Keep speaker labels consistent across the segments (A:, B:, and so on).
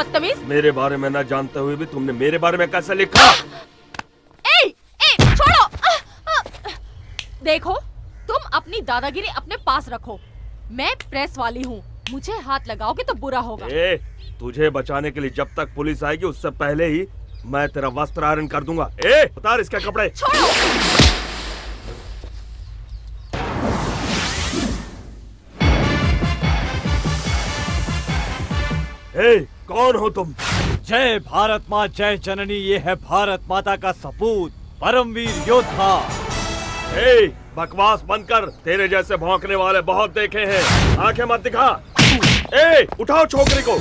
A: बदतमीज।
B: मेरे बारे में ना जानते हुए भी तुमने मेरे बारे में कैसे लिखा?
A: छोड़ो। देखो, तुम अपनी दादागिरी अपने पास रखो। मैं प्रेस वाली हूँ, मुझे हाथ लगाओगे तो बुरा होगा।
B: तुझे बचाने के लिए जब तक पुलिस आएगी उससे पहले ही मैं तेरा वस्त्र आयरन कर दूंगा। उतार इसके कपड़े।
A: छोड़ो।
B: कौन हो तुम?
C: जय भारत माँ जय जननी, ये है भारत माता का सपूत, परमवीर योद्धा।
B: बकवास बंद कर, तेरे जैसे भौंकने वाले बहुत देखे हैं। आंखें मत दिखा। उठाओ छोकरी को।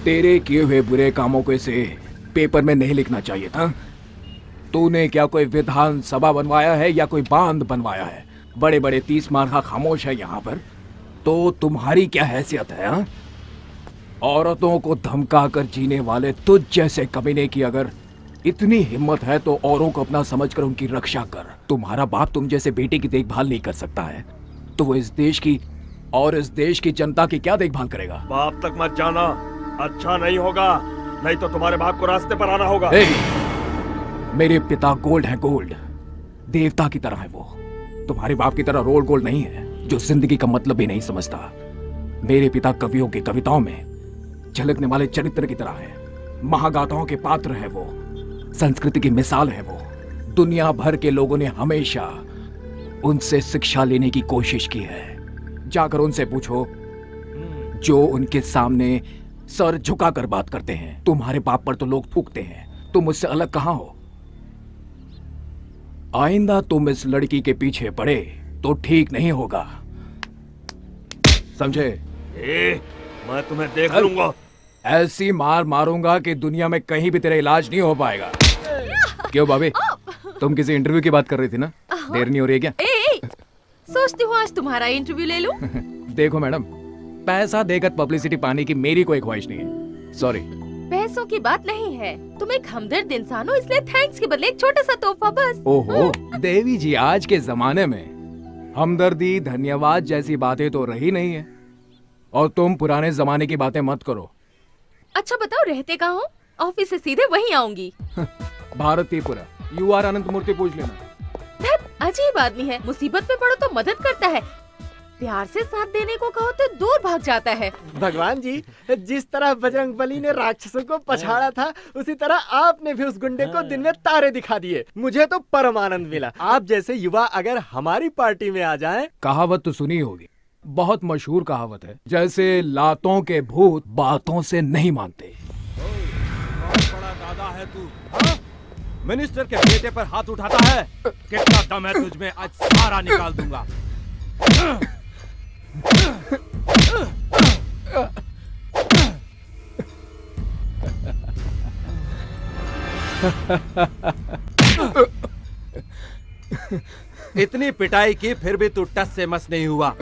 D: तेरे किए हुए बुरे कामों को इसे पेपर में नहीं लिखना चाहिए था। तूने क्या कोई विधान सभा बनवाया है या कोई बांध बनवाया है? बड़े बड़े 30 मार्का खामोश है यहाँ पर, तो तुम्हारी क्या हैसियत है? हा? औरतों को धमका कर जीने वाले तुझ जैसे कमीने की अगर इतनी हिम्मत है तो औरों को अपना समझकर उनकी रक्षा कर। तुम्हारा बाप तुम जैसे बेटे की देखभाल नहीं कर सकता है तो वो इस देश की और इस देश की जनता की क्या देखभाल करेगा?
B: बाप तक मत जाना, अच्छा नहीं होगा, नहीं तो तुम्हारे बाप को रास्ते पर आना होगा।
D: मेरे पिता गोल्ड है, गोल्ड देवता की तरह है वो। तुम्हारे बाप की तरह रोल गोल्ड नहीं है जो जिंदगी का मतलब भी नहीं समझता। मेरे पिता कवियों की कविताओं में झलकने वाले चरित्र की तरह है, महागाथाओं के पात्र है वो, संस्कृति की मिसाल है वो। दुनिया भर के लोगों ने हमेशा उनसे शिक्षा लेने की कोशिश की है। जाकर उनसे पूछो जो उनके सामने सर झुकाकर बात करते हैं। तुम्हारे बाप पर तो लोग थूकते हैं, तुम मुझसे अलग कहां हो? आइंदा तुम इस लड़की के पीछे पड़े तो ठीक नहीं होगा, समझे?
B: मैं तुम्हें देख लूंगा।
D: ऐसी मार मारूंगा कि दुनिया में कहीं भी तेरा इलाज नहीं हो पाएगा। क्यों भाभी, तुम किसी इंटरव्यू की बात कर रही थी ना? देर नहीं हो रही है क्या?
A: ए, सोचती हूँ आज तुम्हारा इंटरव्यू ले लूं।
D: देखो मैडम, पैसा देकर पब्लिसिटी पाने की मेरी कोई ख्वाहिश नहीं है। सॉरी।
A: पैसों की बात नहीं है, तुम एक हमदर्द इंसान हो, इसलिए थैंक्स के बदले एक छोटा सा तोहफा बस।
D: ओहो देवी जी, आज के जमाने में हमदर्दी धन्यवाद जैसी बातें तो रही नहीं है, और तुम पुराने जमाने की बातें मत करो।
A: अच्छा बताओ रहते कहाँ हो? ऑफिस से सीधे वहीं आऊंगी।
D: भारतीपुरा, यू आर अनंत मूर्ति पूछ लेना।
A: धत, अजीब आदमी है, मुसीबत में पड़ो तो मदद करता है, प्यार से साथ देने को कहो तो दूर भाग जाता है।
E: भगवान जी, जिस तरह बजरंगबली ने राक्षसों को पछाड़ा था, उसी तरह आपने भी उस गुंडे को दिन में तारे दिखा दिए। मुझे तो परम आनंद मिला। आप जैसे युवा अगर हमारी पार्टी में आ जाएं।
D: कहावत तो सुनी होगी, बहुत मशहूर कहावत है, जैसे लातों के भूत बातों से नहीं मानते।
C: बड़ा दादा है तू, हाँ? मिनिस्टर के बेटे पर हाथ उठाता है? कितना दम है तुझमें, आज सारा निकाल दूंगा। इतनी पिटाई की फिर भी तू टस से मस नहीं हुआ।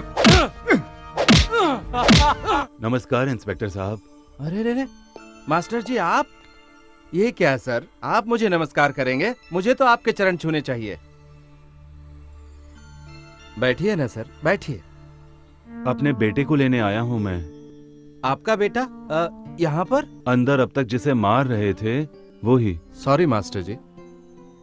F: नमस्कार इंस्पेक्टर साहब।
G: अरे रे, मास्टर जी आप? ये क्या सर, आप मुझे नमस्कार करेंगे? मुझे तो आपके चरण छूने चाहिए। बैठिए ना सर, बैठिए।
F: अपने बेटे को लेने आया हूँ मैं।
G: आपका बेटा यहाँ पर?
F: अंदर अब तक जिसे मार रहे थे वो ही।
G: सॉरी मास्टर जी।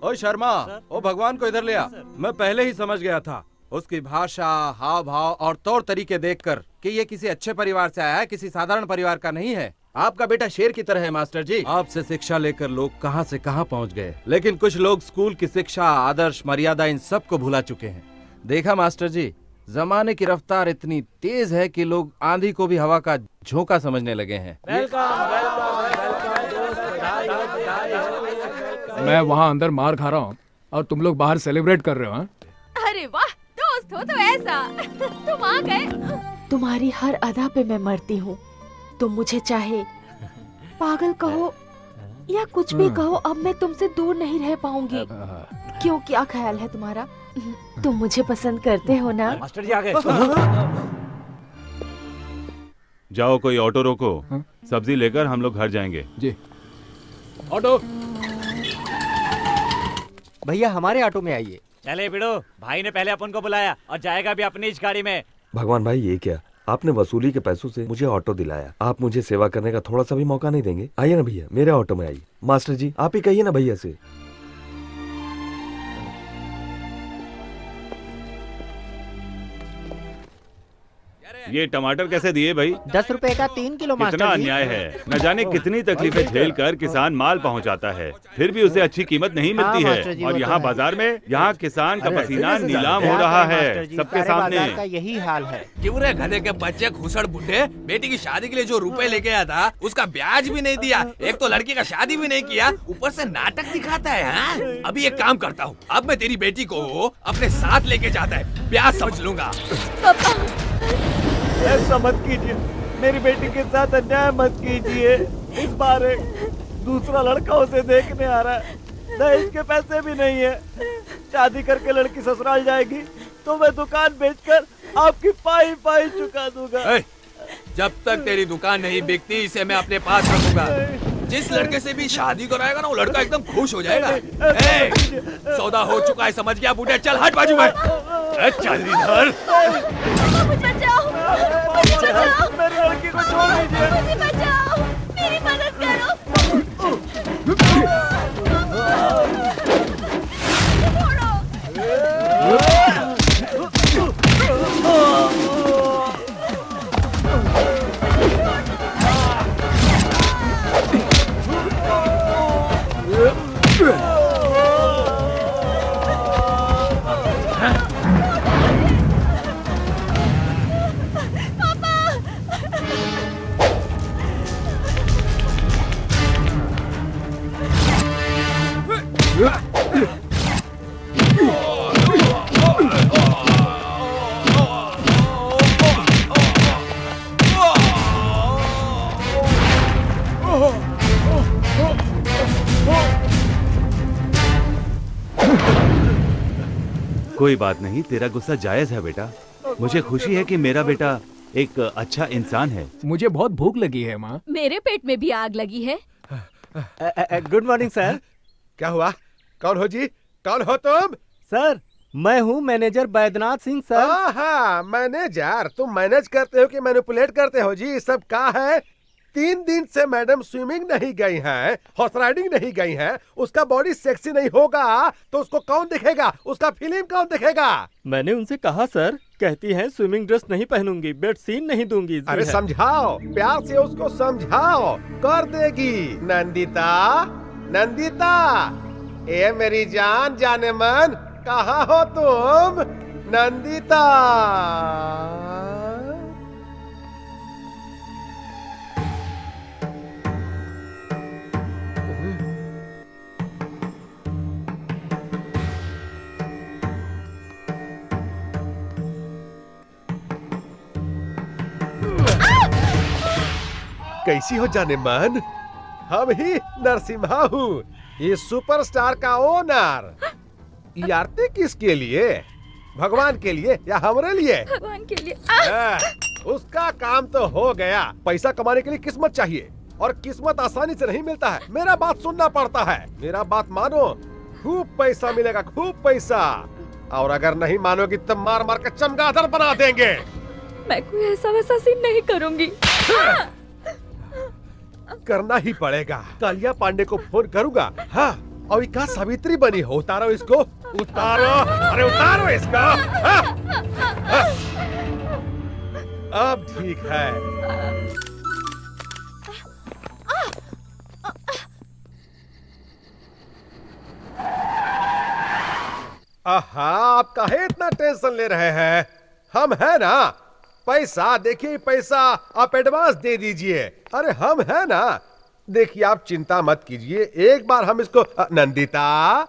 G: ओ शर्मा, ओ भगवान को इधर ले आ। मैं पहले ही समझ गया था, उसकी भाषा, हाव भाव और तौर तरीके देखकर कि ये किसी अच्छे परिवार से आया है, किसी साधारण परिवार का नहीं है। आपका बेटा शेर की तरह है मास्टर जी। आपसे शिक्षा लेकर लोग कहां से कहां पहुंच गए, लेकिन कुछ लोग स्कूल की शिक्षा, आदर्श, मर्यादा इन सब को भुला चुके हैं। देखा मास्टर जी, जमाने की रफ्तार इतनी तेज है कि लोग आंधी को भी हवा का झोंका समझने लगे हैं।
D: मैं वहाँ अंदर मार खा रहा हूँ और तुम लोग बाहर सेलिब्रेट कर रहे हो।
A: अरे वाह, दोस्त हो तो ऐसा। तुम आ गए। तुम्हारी हर अदा पे मैं मरती हूँ। तुम मुझे चाहे पागल कहो या कुछ भी कहो, अब मैं तुमसे दूर नहीं रह पाऊंगी। क्यों, क्या ख्याल है तुम्हारा? तुम मुझे पसंद करते हो ना?
C: मास्टर जी आ गए।
F: जाओ कोई ऑटो रोको, सब्जी लेकर हम लोग घर जाएंगे।
D: जी। ऑटो।
E: भैया हमारे ऑटो में आइए।
C: चले बिड़ो, भाई ने पहले अपन को बुलाया और जाएगा भी अपनी इस गाड़ी में।
B: भगवान भाई, ये क्या? आपने वसूली के पैसों से मुझे ऑटो दिलाया, आप मुझे सेवा करने का थोड़ा सा भी मौका नहीं देंगे? आइए ना भैया, मेरे ऑटो में आइए। मास्टर जी आप ही कहिए ना भैया से।
F: ये टमाटर कैसे दिए भाई?
E: 10 रुपए का 3 किलो
F: कितना
E: मास्टर जी।
F: अन्याय है। न जाने कितनी तकलीफें झेल कर किसान माल पहुंचाता है, फिर भी उसे अच्छी कीमत नहीं मिलती
E: मास्टर जी,
F: है। और
E: वो तो
F: यहाँ
E: है।
F: बाजार में यहाँ किसान का पसीना नीलाम हो रहा है सबके सामने।
E: बाजार का यही हाल है।
H: क्यों रे गधे के बच्चे घुसड़ बुड्ढे, बेटी की शादी के लिए जो रुपए लेके आया था उसका ब्याज भी नहीं दिया, एक तो लड़की का शादी भी नहीं किया, ऊपर से नाटक दिखाता है। हाँ? अभी एक काम करता हूँ, अब मैं तेरी बेटी को अपने साथ लेके जाता है, ब्याज समझ लूंगा।
C: ऐसा मत कीजिए, मेरी बेटी के साथ अन्याय मत कीजिए। इस बार एक दूसरा लड़का उसे देखने आ रहा है, दहेज के पैसे भी नहीं है। शादी करके लड़की ससुराल जाएगी तो मैं दुकान बेचकर आपकी पाई पाई चुका दूंगा।
H: जब तक तेरी दुकान नहीं बिकती इसे मैं अपने पास रखूंगा। जिस लड़के से भी शादी कराएगा ना वो लड़का एकदम खुश हो जाएगा। सौदा हो चुका है, समझ गया बूढ़े, चल हट बाजू में। चल इधर।
A: मुझे बचाओ, मुझे बचाओ,
C: मेरी लड़की को छोड़ दीजिए।
A: मुझे बचाओ, मेरी मदद करो।
F: कोई बात नहीं, तेरा गुस्सा जायज है बेटा। मुझे खुशी है कि मेरा बेटा एक अच्छा इंसान है।
D: मुझे बहुत भूख लगी है माँ।
A: मेरे पेट में भी आग लगी है।
E: Good morning sir.
I: क्या हुआ? कौन हो जी? कौन हो तुम?
E: सर मैं हूँ मैनेजर बैद्यनाथ सिंह सर।
I: हाँ, मैनेजर। तुम मैनेज करते हो कि मैनिपुलेट करते हो जी? सब क्या है? 3 दिन से मैडम स्विमिंग नहीं गई हैं, हॉर्स राइडिंग नहीं गई हैं, उसका बॉडी सेक्सी नहीं होगा तो उसको कौन देखेगा? उसका फिल्म कौन देखेगा?
E: मैंने उनसे कहा सर, कहती हैं स्विमिंग ड्रेस नहीं पहनूंगी, बेड सीन नहीं दूंगी।
I: अरे समझाओ, प्यार से उसको समझाओ, कर देगी। नंदिता, नंदिता, ए मेरी जान जाने मन, कहाँ हो तुम? नंदिता। कैसी हो जाने मन? हम ही नरसिम्हा हूँ, ये सुपरस्टार का ओनर। ये आरती किसके लिए? भगवान के लिए या हमारे लिए?
A: भगवान के लिए।
I: उसका काम तो हो गया। पैसा कमाने के लिए किस्मत चाहिए और किस्मत आसानी से नहीं मिलता है। मेरा बात सुनना पड़ता है। मेरा बात मानो, खूब पैसा मिलेगा, खूब पैसा। और अगर नहीं मानोगी तो मार मार के चमगादड़ बना देंगे।
A: मैं कोई ऐसा वैसा सीन नहीं करूंगी।
I: करना ही पड़ेगा। कालिया पांडे को फोन करूंगा। हाँ, और क्या सावित्री बनी हो? उतारो इसको, उतारो, अरे उतारो इसको। हाँ? हाँ? अब ठीक है। आहा, आप काहे इतना टेंशन ले रहे हैं? हम है ना। पैसा देखिए, पैसा आप एडवांस दे दीजिए। अरे हम है ना। देखिए आप चिंता मत कीजिए, एक बार हम इसको नंदिता।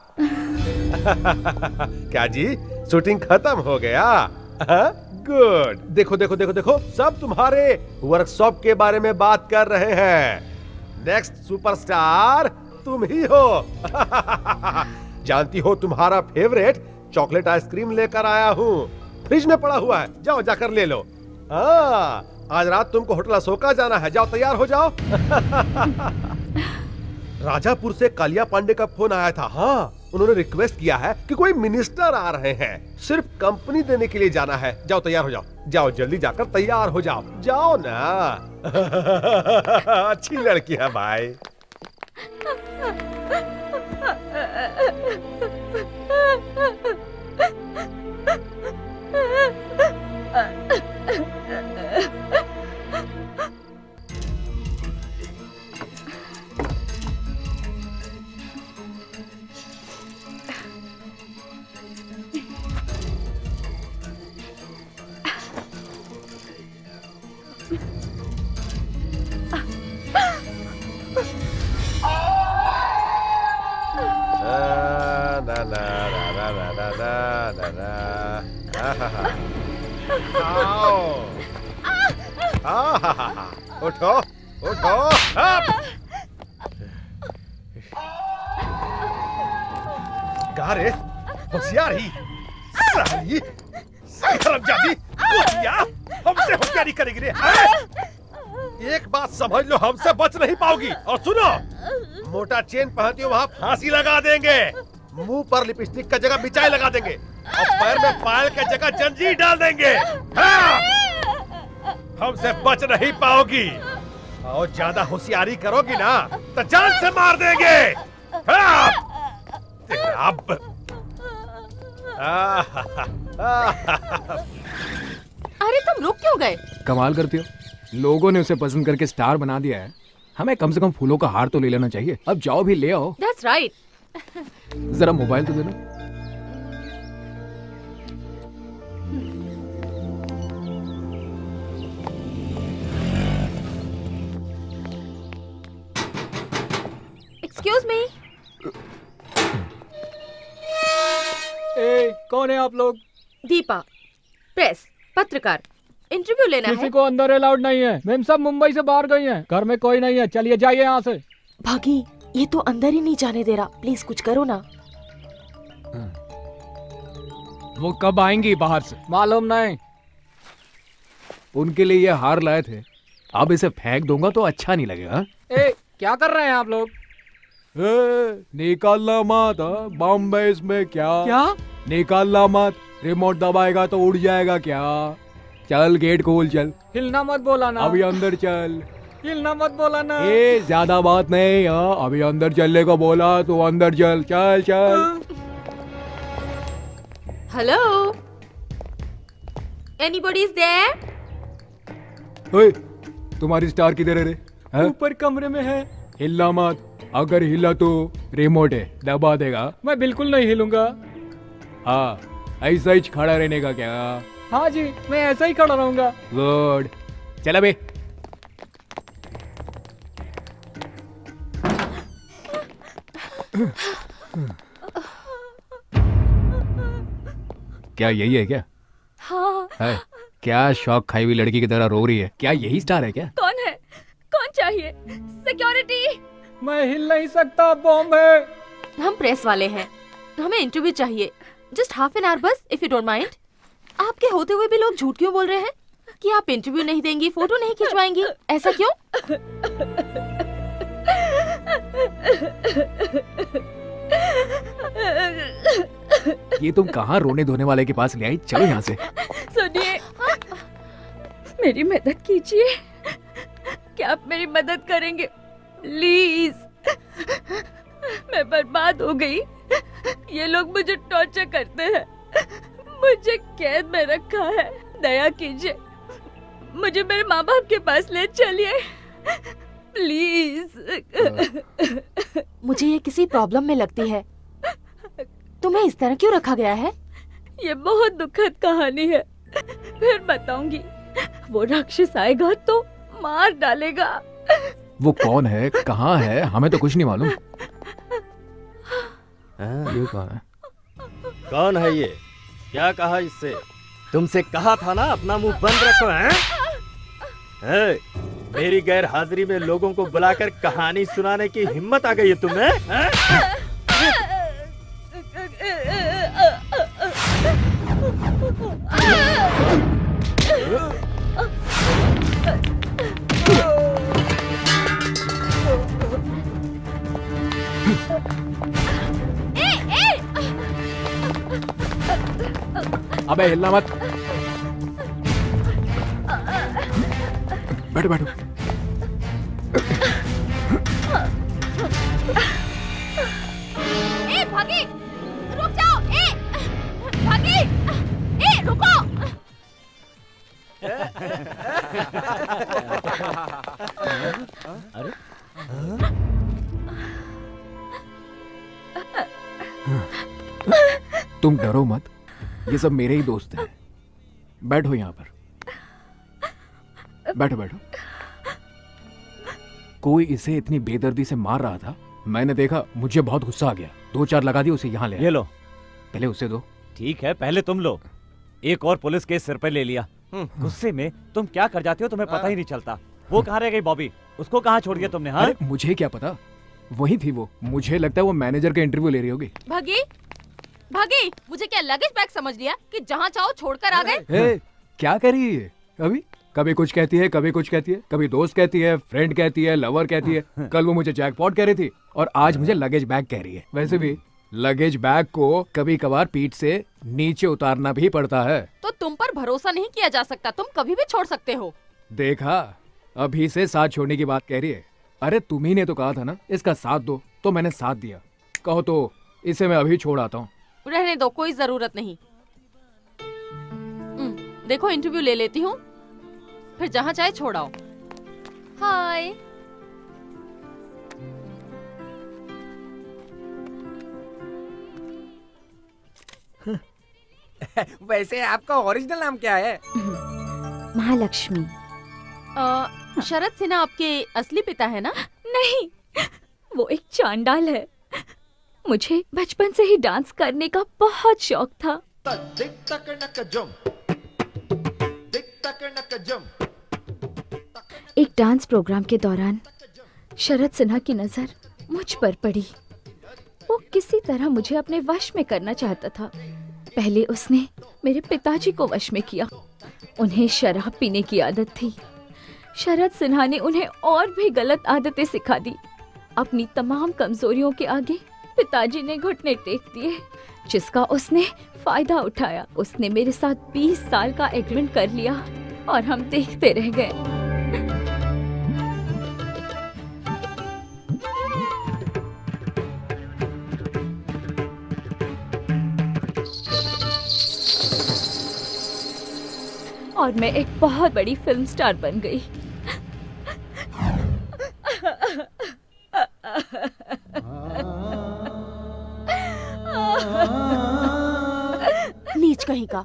I: क्या जी, शूटिंग खत्म हो गया? गुड। देखो देखो देखो देखो, सब तुम्हारे वर्कशॉप के बारे में बात कर रहे हैं। नेक्स्ट सुपरस्टार तुम ही हो। जानती हो, तुम्हारा फेवरेट चॉकलेट आइसक्रीम लेकर आया हूँ, फ्रिज में पड़ा हुआ है, जाओ जाकर ले लो। आज रात तुमको होटल अशोका जाना है, जाओ तैयार हो जाओ। राजापुर से कालिया पांडे का फोन आया था। हाँ, उन्होंने रिक्वेस्ट किया है कि कोई मिनिस्टर आ रहे हैं, सिर्फ कंपनी देने के लिए जाना है। जाओ तैयार हो जाओ, जाओ जल्दी जाकर तैयार हो जाओ, जाओ ना। अच्छी लड़की है भाई। उठो उठो। गारे होशियारी साली हरामजादी, कुतिया, हमसे होशियारी करेगी रे। एक बात समझ लो, हमसे बच नहीं पाओगी। और सुनो, मोटा चेन पहनती हो वहाँ फांसी लगा देंगे, मुंह पर लिपस्टिक का जगह मिचाई लगा देंगे और पैर में पायल का जगह जंजीर डाल देंगे। हाँ! हमसे बच नहीं पाओगी और ज्यादा होशियारी करोगी ना तो जान से मार देंगे। हाँ! अब
A: अरे तुम रुक क्यों गए?
D: कमाल करती हो, लोगों ने उसे पसंद करके स्टार बना दिया है, हमें कम से कम फूलों का हार तो ले लेना चाहिए। अब जाओ भी ले आओ।
A: That's right.
D: जरा मोबाइल तो देना।
A: Excuse me.
E: कौन है आप लोग?
A: दीपा, प्रेस, पत्रकार, इंटरव्यू लेना है।
E: किसी को अंदर अलाउड नहीं है, मैम सब मुंबई से बाहर गई हैं, घर में कोई नहीं है, चलिए जाइए यहाँ से।
A: भागी, ये तो अंदर ही नहीं जाने दे रहा, प्लीज कुछ करो ना।
D: वो कब आएंगी बाहर से? मालूम नहीं। उनके लिए ये हार लाए थे, अब इसे फेंक दूंगा तो अच्छा नहीं लगेगा।
E: ए, क्या कर रहे हैं आप लोग?
D: निकालना मत, बॉम्बे इसमें क्या निकालना मत, रिमोट दबाएगा तो उड़ जाएगा क्या। चल गेट खोल, चल।
E: हिलना मत बोला ना।
D: अभी अंदर चल।
E: हिलना मत बोला ना।
D: ज्यादा बात नहीं, अभी अंदर चलने को बोला तो अंदर चल, चल चल।
A: Hello, anybody is there?
D: ओए, तुम्हारी स्टार किधर है रे? हैं?
E: ऊपर कमरे में है।
D: हिलना मत, अगर हिला तो रिमोट है, दबा देगा।
E: मैं बिल्कुल नहीं हिलूंगा।
D: हाँ, ऐसा ही खड़ा रहने का क्या?
E: हाँ जी, मैं ऐसा ही खड़ा रहूंगा।
D: गुड, चल बे। क्या यही है क्या?
A: हाँ।
D: है? क्या शौक खाई हुई लड़की की तरह रो रही है? क्या यही स्टार है क्या?
A: कौन है? कौन चाहिए? सिक्योरिटी।
E: मैं हिल नहीं सकता, बॉम्ब है।
A: हम प्रेस वाले हैं, हमें इंटरव्यू चाहिए। जस्ट हाफ एन आवर बस, इफ यू डोंट माइंड। आपके होते हुए भी लोग झूठ क्यों बोल रहे हैं कि आप इंटरव्यू नहीं देंगी, फोटो नहीं खिंचवाएंगी? ऐसा क्यों?
D: ये तुम कहाँ रोने धोने वाले के पास ले आई? चलो यहाँ से।
A: सुनिए, मेरी मदद कीजिए। क्या आप मेरी मदद करेंगे प्लीज? मैं बर्बाद हो गई। ये लोग मुझे टॉर्चर करते हैं, मुझे कैद में रखा है। दया कीजिए, मुझे मेरे माँ बाप के पास ले चलिए प्लीज। मुझे ये किसी प्रॉब्लम में लगती है। तुम्हें इस तरह क्यों रखा गया है? ये बहुत दुखद कहानी है, फिर बताऊंगी। वो राक्षस आएगा तो मार डालेगा।
D: वो कौन है, कहाँ है? हमें तो कुछ नहीं मालूम। ये कौन है?
E: कौन है ये? क्या कहा इससे? तुमसे कहा था ना अपना मुंह बंद रखो। हैं? मेरी गैर हाजिरी में लोगों को बुलाकर कहानी सुनाने की हिम्मत आ गई है तुम्हें?
D: अबे हिलना मत। बैठो बैठो।
A: ए भागी, रुक जाओ। ए भागी, ए रुको।
E: अरे
D: तुम डरो मत, ये सब मेरे ही दोस्त हैं। बैठो यहाँ पर, बैठो बैठो। कोई इसे इतनी बेदर्दी से मार रहा था, मैंने देखा, मुझे बहुत गुस्सा आ गया। 2-4 लगा दी, उसे यहाँ ले आया।
C: ये लो।
D: पहले उसे दो।
C: ठीक है, पहले तुम लो। एक और पुलिस केस सिर पे ले लिया। गुस्से में तुम क्या कर जाते हो तुम्हें पता ही नहीं चलता। वो कहाँ रह गई बॉबी? उसको कहाँ छोड़ दिया तुमने? हाँ,
D: अरे मुझे क्या पता, वही थी वो। मुझे लगता है वो मैनेजर का इंटरव्यू ले रही होगी।
A: भागी, भागी, मुझे क्या लगेज बैग समझ लिया कि जहाँ चाहो छोड़कर आ गए?
D: क्या कर रही है अभी? कभी कुछ कहती है, कभी कुछ कहती है, कभी दोस्त कहती है, फ्रेंड कहती है, लवर कहती है। कल वो मुझे जैकपॉट कह रही थी और आज मुझे लगेज बैग कह रही है। वैसे भी लगेज बैग को कभी कभार पीठ से नीचे उतारना भी पड़ता है।
A: तो तुम पर भरोसा नहीं किया जा सकता, तुम कभी भी छोड़ सकते हो।
D: देखा, अभी से साथ छोड़ने की बात कह रही है। अरे तुम्ही ने तो कहा था ना इसका साथ दो, तो मैंने साथ दिया। कहो तो इसे मैं अभी छोड़ आता हूँ।
A: रहने दो, कोई जरूरत नहीं। देखो इंटरव्यू ले लेती हूँ, फिर जहाँ चाहे छोड़ आओ। हाय।
E: वैसे आपका ओरिजिनल नाम क्या है?
J: महालक्ष्मी।
A: शरद सिन्हा आपके असली पिता है ना?
J: नहीं, वो एक चांडाल है। मुझे बचपन से ही डांस करने का बहुत शौक था। एक डांस प्रोग्राम के दौरान शरद सिन्हा की नजर मुझ पर पड़ी। वो किसी तरह मुझे अपने वश में करना चाहता था। पहले उसने मेरे पिताजी को वश में किया। उन्हें शराब पीने की आदत थी। शरद सिन्हा ने उन्हें और भी गलत आदतें सिखा दी। अपनी तमाम कमजोरियों के आगे पिताजी ने घुटने टेक दिए, जिसका उसने फायदा उठाया। उसने मेरे साथ 20 साल का एग्रीमेंट कर लिया और हम देखते रह गए। और मैं एक बहुत बड़ी फिल्म स्टार बन गई।
A: नीच कहीं का,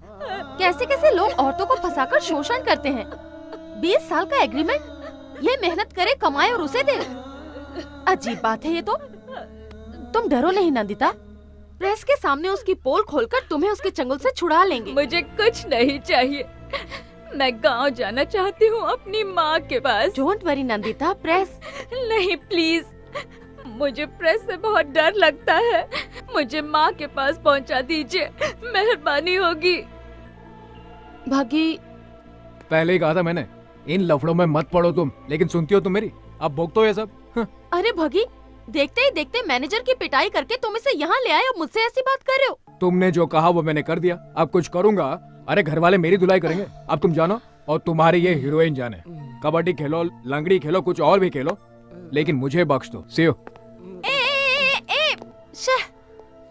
A: कैसे कैसे लोग औरतों को फंसाकर शोषण करते हैं। 20 साल का एग्रीमेंट, ये मेहनत करे, कमाए और उसे दे। अजीब बात है ये तो। तुम डरो नहीं नंदिता, प्रेस के सामने उसकी पोल खोलकर तुम्हें उसके चंगुल से छुड़ा लेंगे।
J: मुझे कुछ नहीं चाहिए, मैं गांव जाना चाहती हूँ अपनी माँ के पास।
A: डोंट वरी नंदिता, प्रेस
J: नहीं प्लीज, मुझे प्रेस से बहुत डर लगता है। मुझे माँ के पास पहुँचा दीजिए, मेहरबानी होगी।
A: भागी,
D: पहले ही कहा था मैंने, इन लफड़ों में मत पड़ो तुम, लेकिन सुनती हो तुम मेरी? अब भोगतो ये सब।
A: अरे भगी, देखते ही देखते मैनेजर की पिटाई करके तुम इसे यहाँ ले आए और मुझसे ऐसी बात कर रहे हो।
D: तुमने जो कहा वो मैंने कर दिया, अब कुछ करूंगा। अरे घर वाले मेरी धुलाई करेंगे। अब तुम जानो और तुम्हारी ये हीरोइन जाने। कबड्डी खेलो, लंगड़ी खेलो, कुछ और भी खेलो, लेकिन मुझे बख्श दो। सी यू।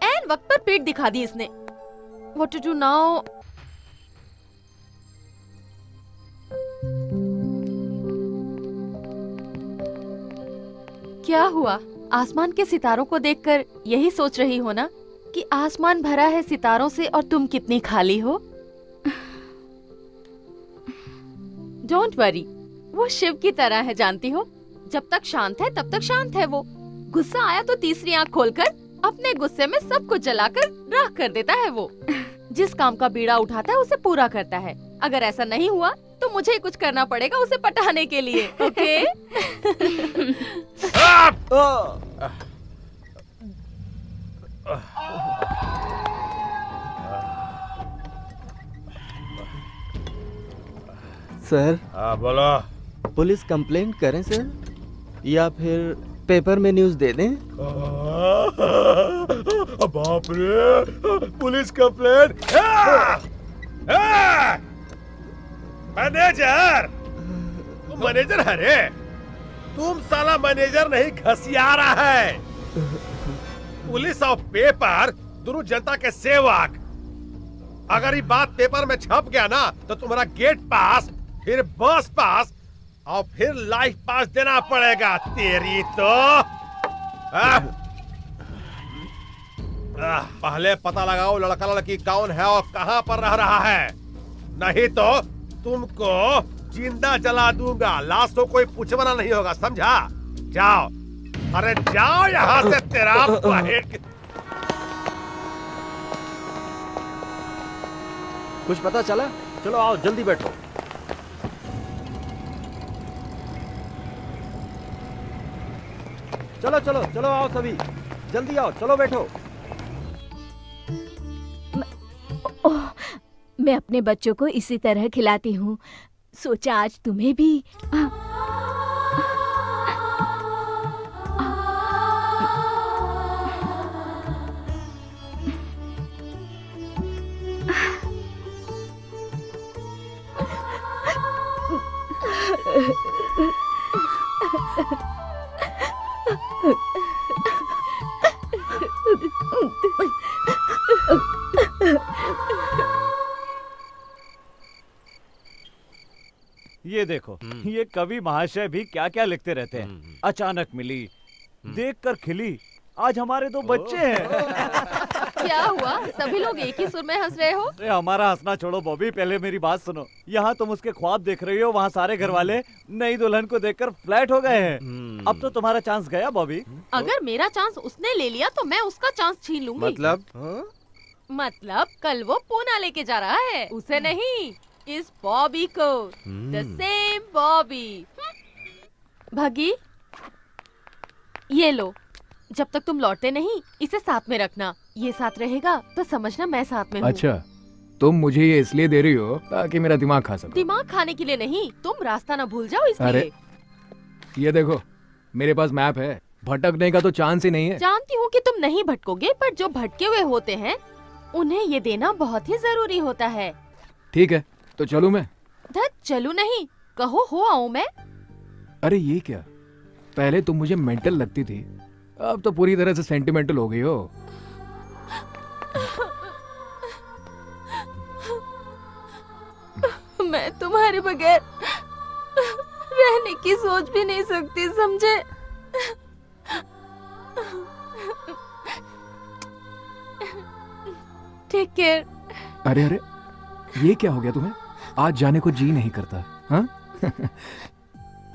A: एन वक्त पर पेट दिखा दी इसने। What to do now? क्या हुआ? आसमान के सितारों को देखकर यही सोच रही हो ना कि आसमान भरा है सितारों से और तुम कितनी खाली हो? डोंट वरी, वो शिव की तरह है, जानती हो। जब तक शांत है तब तक शांत है वो। गुस्सा आया तो तीसरी आंख खोलकर अपने गुस्से में सब कुछ जलाकर राख कर देता है वो। जिस काम का बीड़ा उठाता है उसे पूरा करता है। अगर ऐसा नहीं हुआ तो मुझे ही कुछ करना पड़ेगा उसे पटाने के लिए। ओके?
E: सर,
I: बोलो।
E: पुलिस कंप्लेंट करें सर, या फिर पेपर में न्यूज़ दे दें?
I: बाप रे, पुलिस कंप्लेंट। मैनेजर, मैनेजर है रे। तुम साला मैनेजर नहीं, घसियारा है। पुलिस और पेपर दोनों जनता के सेवक। अगर ये बात पेपर में छप गया ना तो तुम्हारा गेट पास, फिर बस पास और फिर लाइफ पास देना पड़ेगा। तेरी तो पहले पता लगाओ लड़का लड़की कौन है और कहां पर रह रहा है, नहीं तो तुमको जिंदा जला दूंगा। लाश तो कोई पूछवाना नहीं होगा, समझा? जाओ, अरे जाओ यहाँ से। तेरा
E: कुछ पता चला? चलो आओ, जल्दी बैठो। चलो चलो चलो, आओ सभी, जल्दी आओ, चलो बैठो।
J: मैं अपने बच्चों को इसी तरह खिलाती हूँ, सोचा आज तुम्हें भी।
C: ये देखो, ये कवि महाशय भी क्या क्या लिखते रहते हैं। अचानक मिली, देखकर खिली, आज हमारे 2 बच्चे हैं।
A: क्या हुआ? सभी लोग एक ही सुर में हंस रहे हो?
C: अरे हमारा हंसना छोड़ो बॉबी, पहले मेरी बात सुनो। यहाँ तुम उसके ख्वाब देख रही हो, वहाँ सारे घर वाले नई दुल्हन को देखकर फ्लैट हो गए हैं। अब तो तुम्हारा चांस गया बॉबी।
A: अगर मेरा चांस उसने ले लिया तो मैं उसका चांस छीन लूंगी। मतलब कल वो पूना लेके जा रहा है, उसे नहीं, इस बॉबी को। The same Bobby. भगी, ये लो, जब तक तुम लौटते नहीं इसे साथ में रखना। ये साथ रहेगा तो समझना मैं साथ में हूँ।
D: अच्छा, तुम मुझे ये इसलिए दे रही हो ताकि मेरा दिमाग खा सको।
A: दिमाग खाने के लिए नहीं, तुम रास्ता ना भूल जाओ इसलिए।
D: अरे ये देखो, मेरे पास मैप है, भटकने का तो चांस ही नहीं है।
A: जानती हूँ कि तुम नहीं भटकोगे, पर जो भटके हुए होते हैं उन्हें ये देना बहुत ही जरूरी होता है।
D: ठीक है, तो चलूं मैं?
A: धत चलू नहीं, कहो हो आऊं मैं।
D: अरे ये क्या, पहले तुम मुझे मेंटल लगती थी, अब तो पूरी तरह से सेंटिमेंटल हो गई हो।
A: मैं तुम्हारे बगैर रहने की सोच भी नहीं सकती, समझे? Take care.
D: अरे अरे, ये क्या हो गया तुम्हें? आज जाने को जी नहीं करता, हाँ?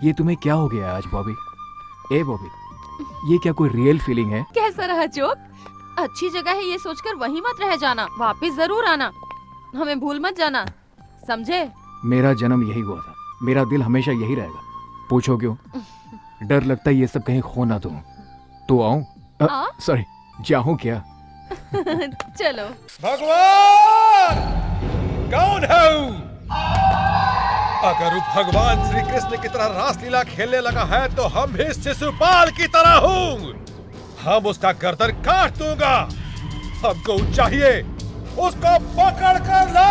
D: ये तुम्हें क्या हो गया आज बॉबी? ए बॉबी, ये क्या कोई रियल फीलिंग है?
A: कैसा रहा जोक? अच्छी जगह है ये सोचकर वहीं मत रह जाना, वापस जरूर आना, हमें भूल मत जाना, समझे?
D: मेरा जन्म यही हुआ था, मेरा दिल हमेशा यही रहेगा। पूछो क्यों? डर लगता है ये सब कहीं खो ना दूं। तो आऊं? सॉरी, जाऊं क्या?
A: चलो।
I: भगवान कौन है? अगर वो भगवान श्री कृष्ण की तरह रासलीला खेलने लगा है तो हम भी शिशुपाल की तरह हूँ। हम उसका गर्दन काट दूंगा। हमको चाहिए, उसको पकड़ कर लो।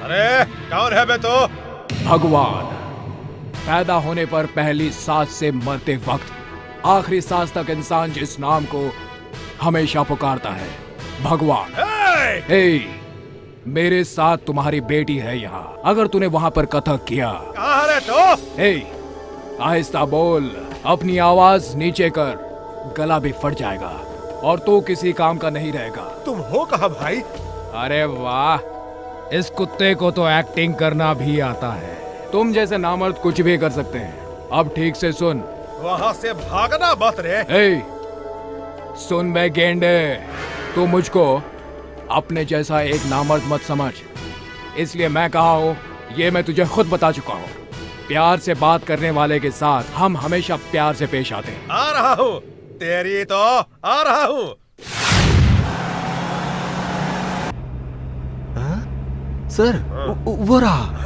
I: अरे कौन है बे तो?
D: भगवान। पैदा होने पर पहली सांस से मरते वक्त आखिरी सांस तक इंसान जिस नाम को हमेशा पुकारता है, भगवान। हे, मेरे साथ तुम्हारी बेटी है यहाँ। अगर तूने वहाँ पर कथक किया,
I: कहाँ है तो?
D: हे, आहिस्ता बोल, अपनी आवाज नीचे कर, गला भी फट जाएगा और तू किसी काम का नहीं रहेगा।
I: तुम हो कहाँ भाई?
D: अरे वाह, इस कुत्ते को तो एक्टिंग करना भी आता है। तुम जैसे नामर्द कुछ भी कर सकते हैं। अब ठीक से सुन।
I: वहाँ से भागना मत रे।
D: ए, सुन बे गेंडे, तू मुझको अपने जैसा एक नामर्द मत समझ। इसलिए मैं कहा हूँ, ये मैं तुझे खुद बता चुका हूँ। प्यार से बात करने वाले के साथ हम हमेशा प्यार से पेश आते हैं।
I: आ रहा हूँ, तेरी तो आ रहा हूँ।
E: सर, वो रहा।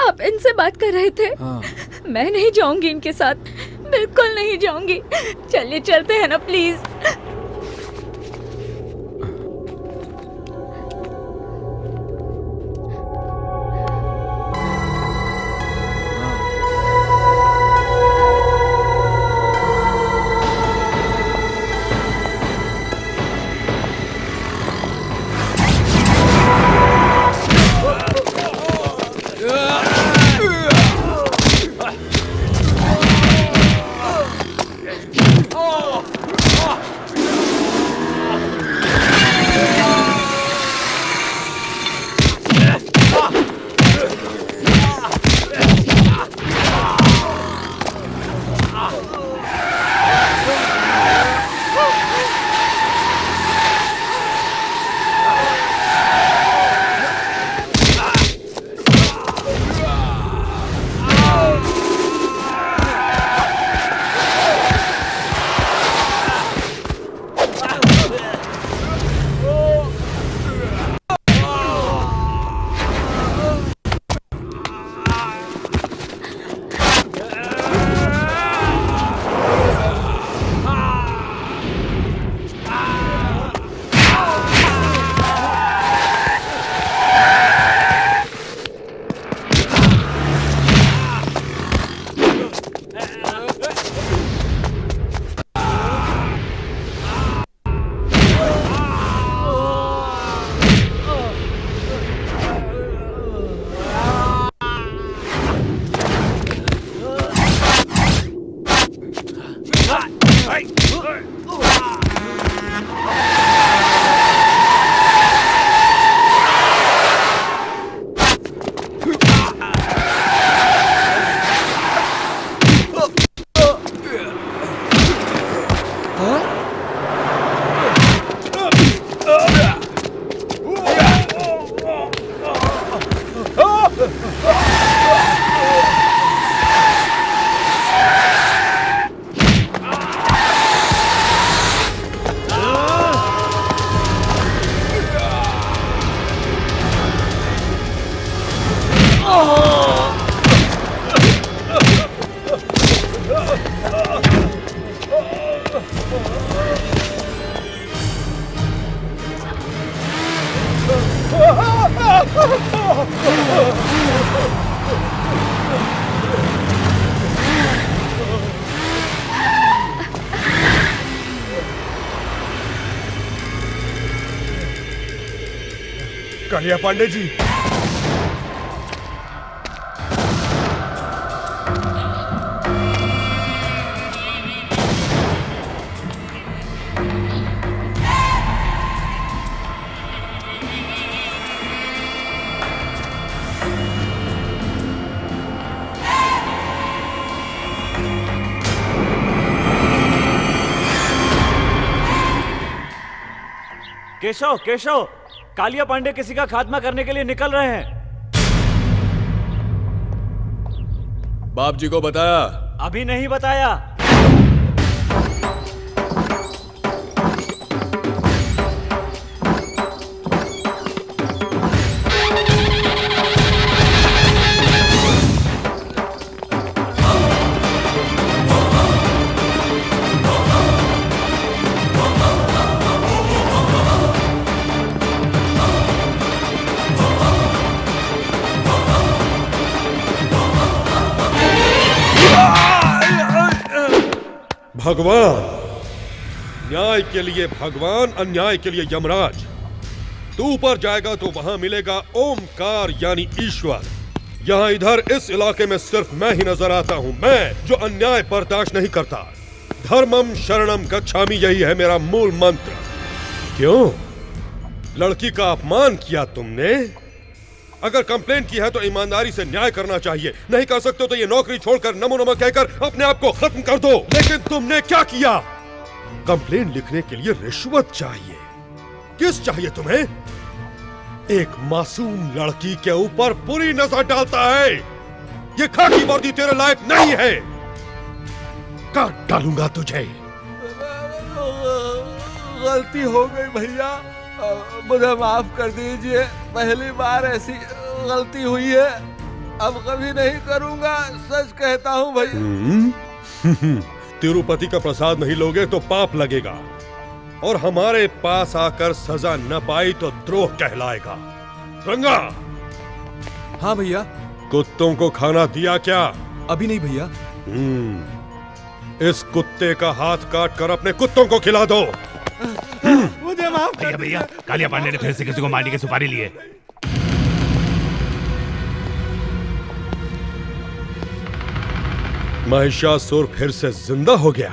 J: आप इनसे बात कर रहे थे?
D: हाँ।
J: मैं नहीं जाऊंगी इनके साथ, बिल्कुल नहीं जाऊंगी। चलिए चलते हैं ना प्लीज।
I: कालिया पांडे जी,
C: केशव केशव, कालिया पांडे किसी का खात्मा करने के लिए निकल रहे हैं।
H: बाप जी को बताया?
C: अभी नहीं बताया।
I: भगवान, न्याय के लिए भगवान, अन्याय के लिए यमराज। तू ऊपर जाएगा तो वहां मिलेगा ओमकार यानी ईश्वर। यहाँ इधर इस इलाके में सिर्फ मैं ही नजर आता हूँ, मैं जो अन्याय बर्दाश्त नहीं करता। धर्मम शरणम गच्छामि, यही है मेरा मूल मंत्र। क्यों? लड़की का अपमान किया तुमने? अगर कंप्लेंट की है तो ईमानदारी से न्याय करना चाहिए। नहीं कर सकते तो ये नौकरी छोड़कर नमो नमः कहकर अपने आप को खत्म कर दो। लेकिन तुमने क्या किया? कंप्लेंट लिखने के लिए रिश्वत चाहिए। किस चाहिए तुम्हें? एक मासूम लड़की के ऊपर बुरी नजर डालता है। ये खाकी वर्दी तेरे लायक नहीं है। काट डालूंगा तुझे।
C: गलती हो गई भैया, मुझे माफ कर दीजिए। पहली बार ऐसी गलती हुई है, अब कभी नहीं करूंगा, सच कहता हूँ भैया।
I: तिरुपति का प्रसाद नहीं लोगे तो पाप लगेगा, और हमारे पास आकर सजा न पाई तो द्रोह कहलाएगा। रंगा।
H: हाँ भैया।
I: कुत्तों को खाना दिया क्या?
H: अभी नहीं भैया।
I: इस कुत्ते का हाथ काट कर अपने कुत्तों को खिला दो।
C: मुझे माफ कर
F: भैया, कालिया पांडे ने फिर से किसी को मारने की सुपारी ली है।
I: महिषासुर फिर से जिंदा हो गया।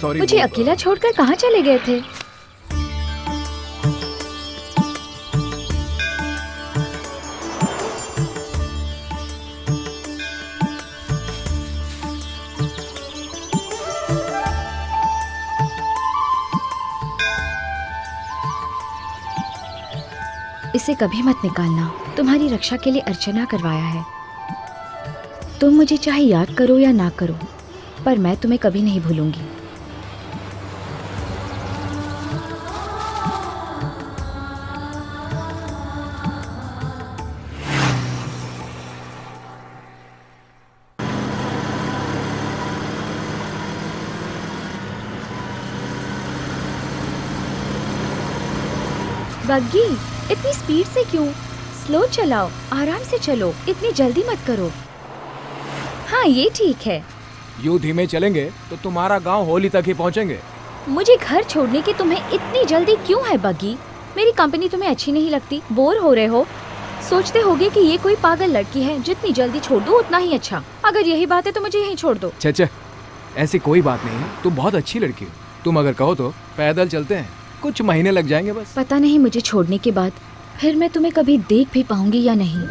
J: मुझे अकेला छोड़कर कहाँ चले गए थे? इसे कभी मत निकालना। तुम्हारी रक्षा के लिए अर्चना करवाया है। तुम मुझे चाहे याद करो या ना करो, पर मैं तुम्हें कभी नहीं भूलूंगी। बग्गी, इतनी स्पीड से क्यों? स्लो चलाओ, आराम से चलो, इतनी जल्दी मत करो। हाँ, ये ठीक है।
D: यूं धीमे चलेंगे तो तुम्हारा गांव होली तक ही पहुंचेंगे।
J: मुझे घर छोड़ने की तुम्हें इतनी जल्दी क्यों है बग्गी? मेरी कंपनी तुम्हें अच्छी नहीं लगती? बोर हो रहे हो? सोचते होगे कि ये कोई पागल लड़की है, जितनी जल्दी छोड़ दो उतना ही अच्छा। अगर यही बात है तो मुझे यहीं छोड़ दो।
D: छे, ऐसी कोई बात नहीं है, तुम बहुत अच्छी लड़की हो। तुम अगर कहो तो पैदल चलते हैं, कुछ महीने लग जाएंगे बस।
J: पता नहीं मुझे छोड़ने के बाद फिर मैं तुम्हें कभी देख भी पाऊंगी या नहीं,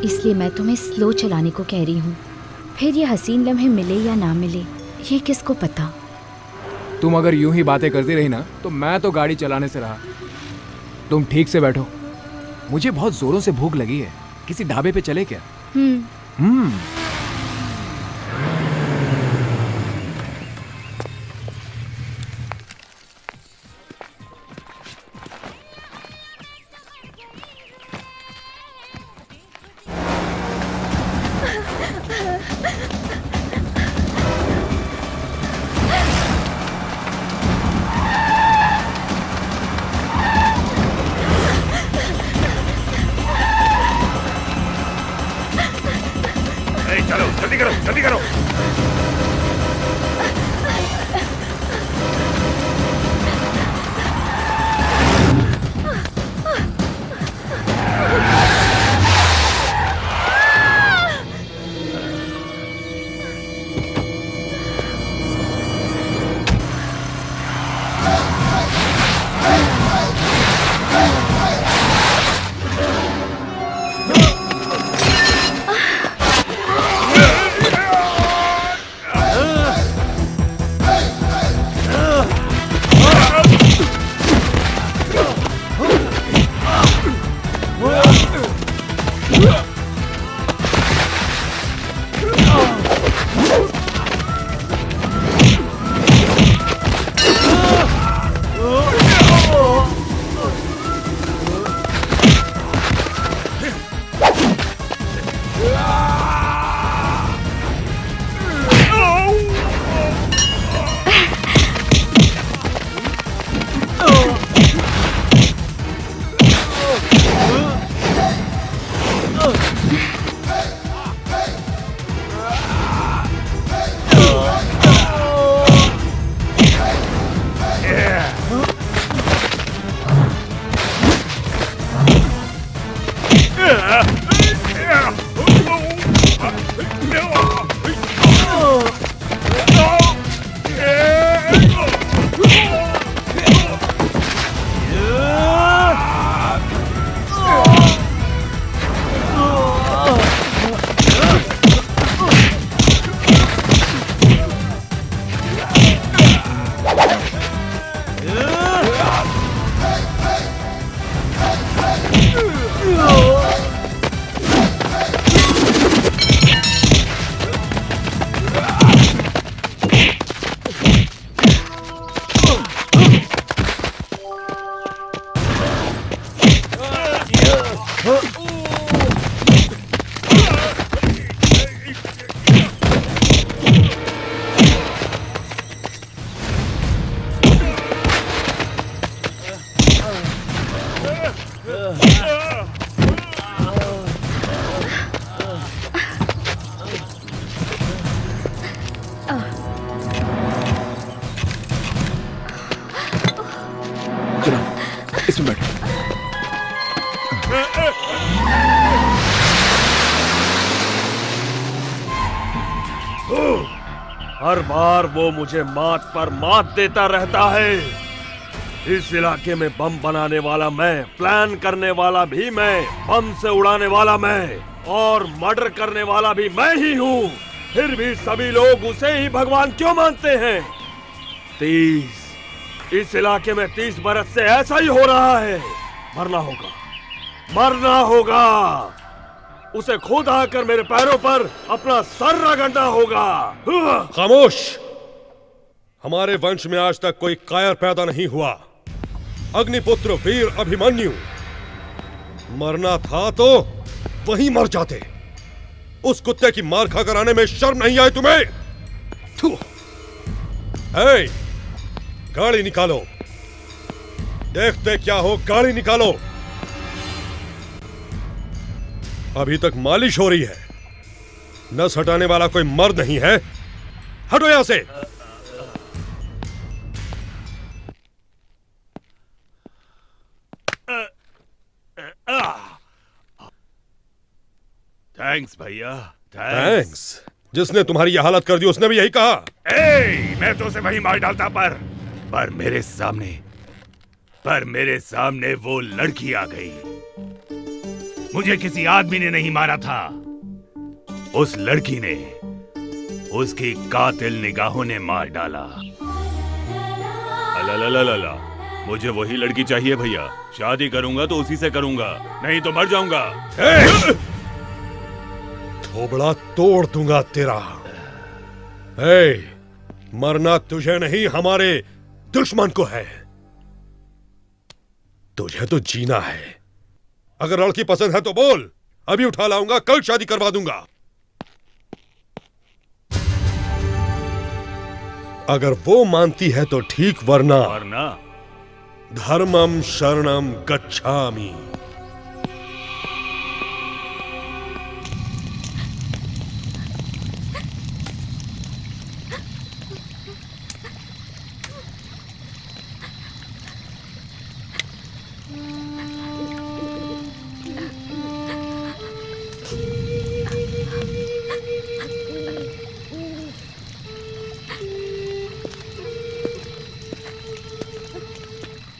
J: इसलिए मैं तुम्हें स्लो चलाने को कह रही हूँ। फिर ये हसीन लम्हे मिले या ना मिले, ये किसको पता।
D: तुम अगर यूं ही बातें करती रही ना तो मैं तो गाड़ी चलाने से रहा। तुम ठीक से बैठो, मुझे बहुत जोरों से भूख लगी है। किसी ढाबे पे चले क्या?
B: हर बार वो मुझे मात पर मात देता रहता है। इस इलाके में बम बनाने वाला मैं, प्लान करने वाला भी मैं, बम से उड़ाने वाला मैं और मर्डर करने वाला भी मैं ही हूँ। फिर भी सभी लोग उसे ही भगवान क्यों मानते हैं? 30 इस इलाके में 30 बरस से ऐसा ही हो रहा है। मरना होगा, मरना होगा। उसे खुद आकर मेरे पैरों पर अपना सर रगड़ना होगा।
I: खामोश। हमारे वंश में आज तक कोई कायर पैदा नहीं हुआ। अग्निपुत्र वीर अभिमन्यु, मरना था तो वहीं मर जाते। उस कुत्ते की मार खाकर आने में शर्म नहीं आई तुम्हें? थू। ए, गाड़ी निकालो। देखते क्या हो, गाड़ी निकालो। अभी तक मालिश हो रही है। नस हटाने वाला कोई मर्द नहीं है। हटो यहां से।
F: थैंक्स भैया,
I: थैंक्स। जिसने तुम्हारी यह हालत कर दी उसने भी यही कहा।
F: मैं तो उसे वहीं मार डालता, पर मेरे सामने वो लड़की आ गई। मुझे किसी आदमी ने नहीं मारा था, उस लड़की ने, उसकी कातिल निगाहों ने मार डाला। अला, मुझे वही लड़की चाहिए भैया। शादी करूंगा तो उसी से करूंगा, नहीं तो मर जाऊंगा।
I: थोबड़ा तोड़ दूंगा तेरा। मरना तुझे नहीं, हमारे दुश्मन को है। तुझे तो जीना है। अगर लड़की पसंद है तो बोल, अभी उठा लाऊंगा, कल शादी करवा दूंगा। अगर वो मानती है तो ठीक, वरना धर्मम शरणम गच्छामि।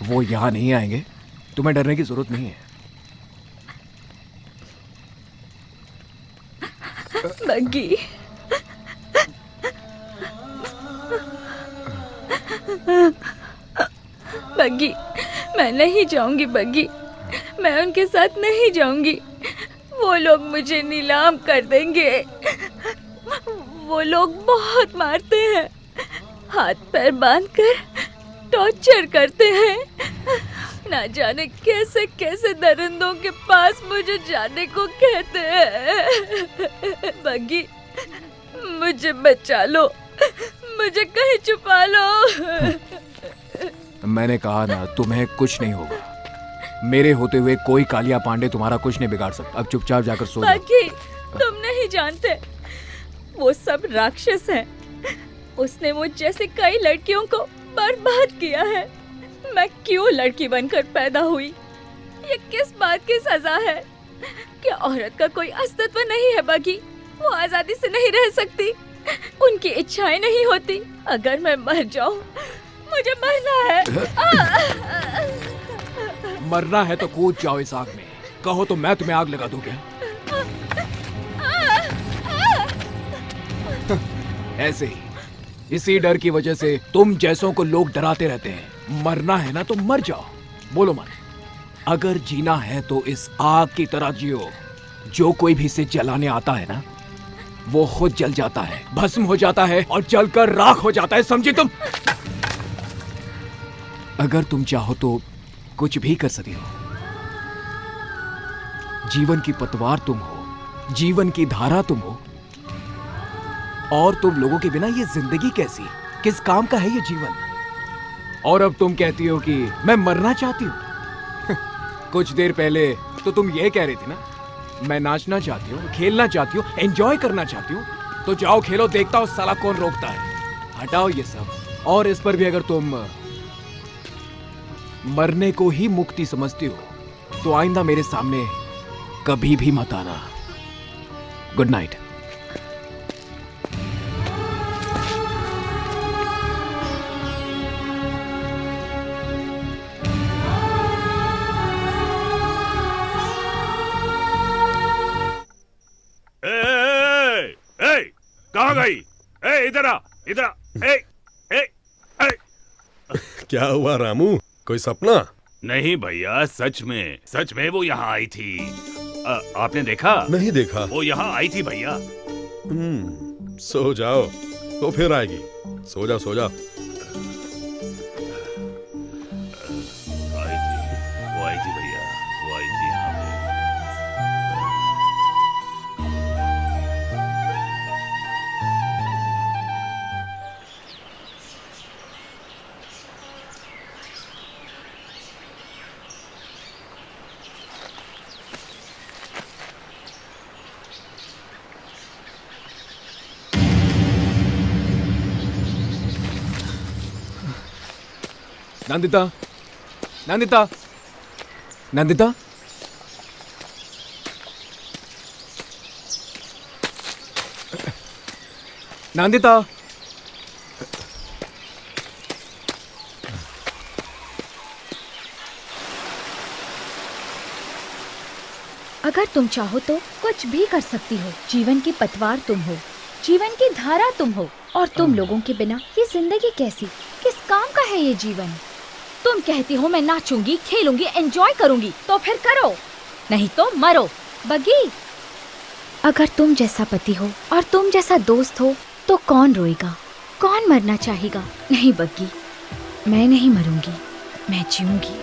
D: वो यहाँ नहीं आएंगे, तुम्हें डरने की जरूरत नहीं है।
J: बग्गी, बग्गी, मैं नहीं जाऊंगी बग्गी, मैं उनके साथ नहीं जाऊंगी। वो लोग मुझे नीलाम कर देंगे। वो लोग बहुत मारते हैं, हाथ पैर बांधकर टॉर्चर करते हैं। ना जाने कैसे कैसे दरिंदों के पास मुझे जाने को कहते हैं। बग्गी, मुझे बचा लो, मुझे कहीं छुपा लो।
D: मैंने कहा ना, तुम्हें कुछ नहीं होगा। मेरे होते हुए कोई कालिया पांडे तुम्हारा कुछ नहीं बिगाड़ सकता। अब चुपचाप जाकर सो जाओ।
J: बग्गी, तुम नहीं जानते, वो सब राक्षस हैं। उसने मुझ जैसे कई लड़कियों को बर्बाद किया है। मैं क्यों लड़की बनकर पैदा हुई? ये किस बात की सजा है? क्या औरत का कोई अस्तित्व नहीं है बग्गी? वो आजादी से नहीं रह सकती, उनकी इच्छाएं नहीं होती। अगर मैं मर जाऊं, मुझे मरना है।
D: मरना है तो कूद जाओ इस आग में। कहो तो मैं तुम्हें आग लगा दूं क्या? ऐसे ही, इसी डर की वजह से तुम जैसों को लोग डराते रहते हैं। मरना है ना तो मर जाओ, बोलो मत। अगर जीना है तो इस आग की तरह जियो। जो कोई भी इसे जलाने आता है ना, वो खुद जल जाता है, भस्म हो जाता है और जलकर राख हो जाता है, समझी तुम? अगर तुम चाहो तो कुछ भी कर सकते हो। जीवन की पतवार तुम हो, जीवन की धारा तुम हो। और तुम लोगों के बिना ये जिंदगी कैसी, किस काम का है ये जीवन? और अब तुम कहती हो कि मैं मरना चाहती हूं। कुछ देर पहले तो तुम ये कह रही थी ना, मैं नाचना चाहती हूँ, खेलना चाहती हूँ, एंजॉय करना चाहती हूँ। तो जाओ खेलो, देखता हूँ साला कौन रोकता है। हटाओ ये सब। और इस पर भी अगर तुम मरने को ही मुक्ति समझती हो तो आइंदा मेरे सामने कभी भी मत आना। Good night.
F: कहाँ गई? ए इधर आ, इधर आ। ए ए ए
I: क्या हुआ रामू, कोई सपना?
F: नहीं भैया, सच में वो यहाँ आई थी। आपने देखा?
I: नहीं देखा।
F: वो यहाँ आई थी भैया।
I: सो जाओ, वो फिर आएगी। सो जाओ सो जाओ।
F: वो आई थी भैया, वो आई थी यहाँ पे।
D: नंदिता, नंदिता, नंदिता, नंदिता।
J: अगर तुम चाहो तो कुछ भी कर सकती हो। जीवन की पतवार तुम हो, जीवन की धारा तुम हो, और तुम लोगों के बिना ये जिंदगी कैसी, किस काम का है ये जीवन? तुम कहती हो मैं नाचूंगी, खेलूंगी, एंजॉय करूंगी, तो फिर करो, नहीं तो मरो। बग्गी, अगर तुम जैसा पति हो और तुम जैसा दोस्त हो तो कौन रोएगा, कौन मरना चाहेगा? नहीं बग्गी, मैं नहीं मरूंगी, मैं जीऊंगी।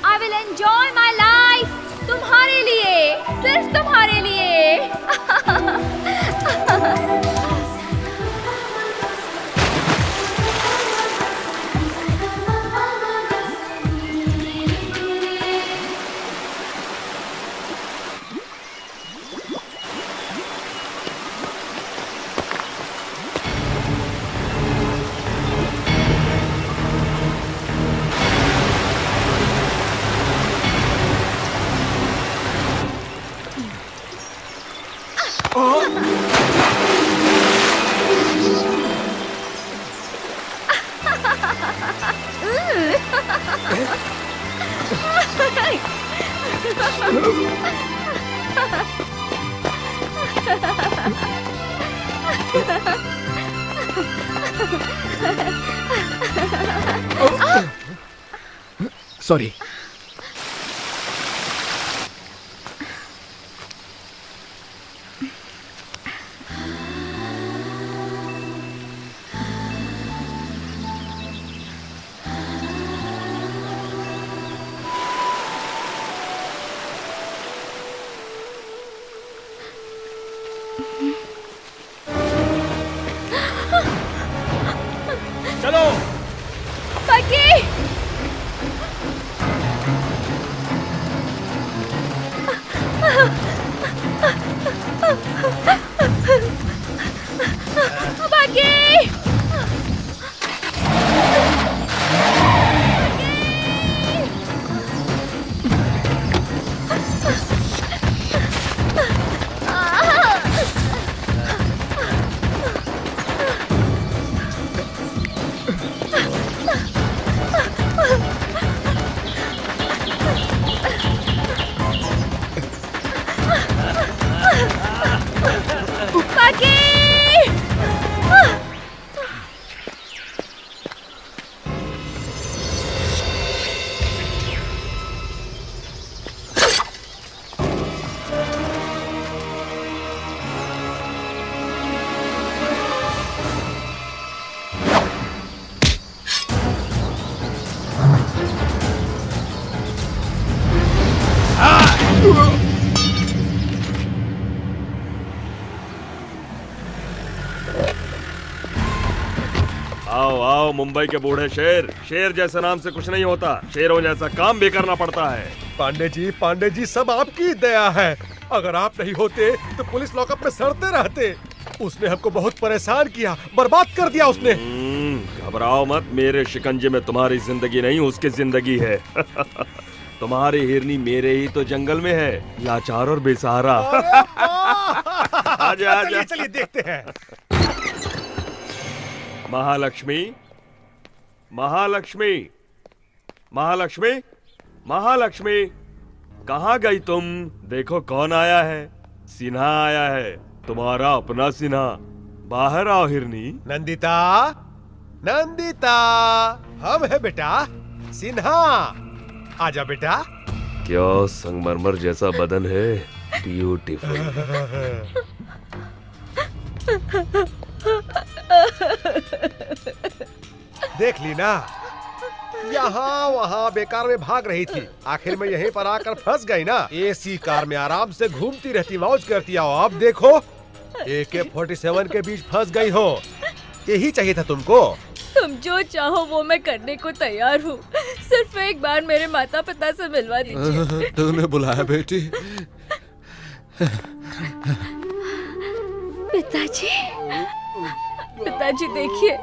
J: I will enjoy my life, तुम्हारे लिए, सिर्फ तुम्हारे लिए।
D: सॉरी।
B: चलो
J: बग्गी, बग्गी,
B: आओ आओ मुंबई के बूढ़े शेर। शेर जैसे नाम से कुछ नहीं होता, शेरों जैसा काम भी करना पड़ता है।
I: पांडे जी सब आपकी दया है। अगर आप नहीं होते तो पुलिस लॉकअप में सड़ते रहते। उसने हमको बहुत परेशान किया, बर्बाद कर दिया उसने।
B: घबराओ मत, मेरे शिकंजे में तुम्हारी जिंदगी नहीं उसकी जिंदगी है। तुम्हारी हिरनी मेरे ही तो जंगल में है, लाचार और बेसहारा। आजा आजा,
I: चलिए देखते हैं।
B: महालक्ष्मी, महालक्ष्मी, महालक्ष्मी, महालक्ष्मी, कहाँ गई तुम? देखो कौन आया है। सिन्हा आया है, तुम्हारा अपना सिन्हा। बाहर आओ हिरनी।
I: नंदिता, नंदिता, हम है बेटा सिन्हा। आजा बेटा।
B: क्या संगमरमर जैसा बदन है, ब्यूटीफुल।
I: देख ली ना, यहाँ वहाँ बेकार में भाग रही थी, आखिर में यहीं पर आकर फंस गई ना। एसी कार में आराम से घूमती रहती, मौज करती। आओ अब देखो, AK-47 के बीच फंस गई हो। यही चाहिए था तुमको।
J: तुम जो चाहो वो मैं करने को तैयार हूँ, सिर्फ एक बार मेरे माता पिता से मिलवा दीजिए।
G: तूने बुलाया बेटी?
J: पिताजी, पिताजी देखिए,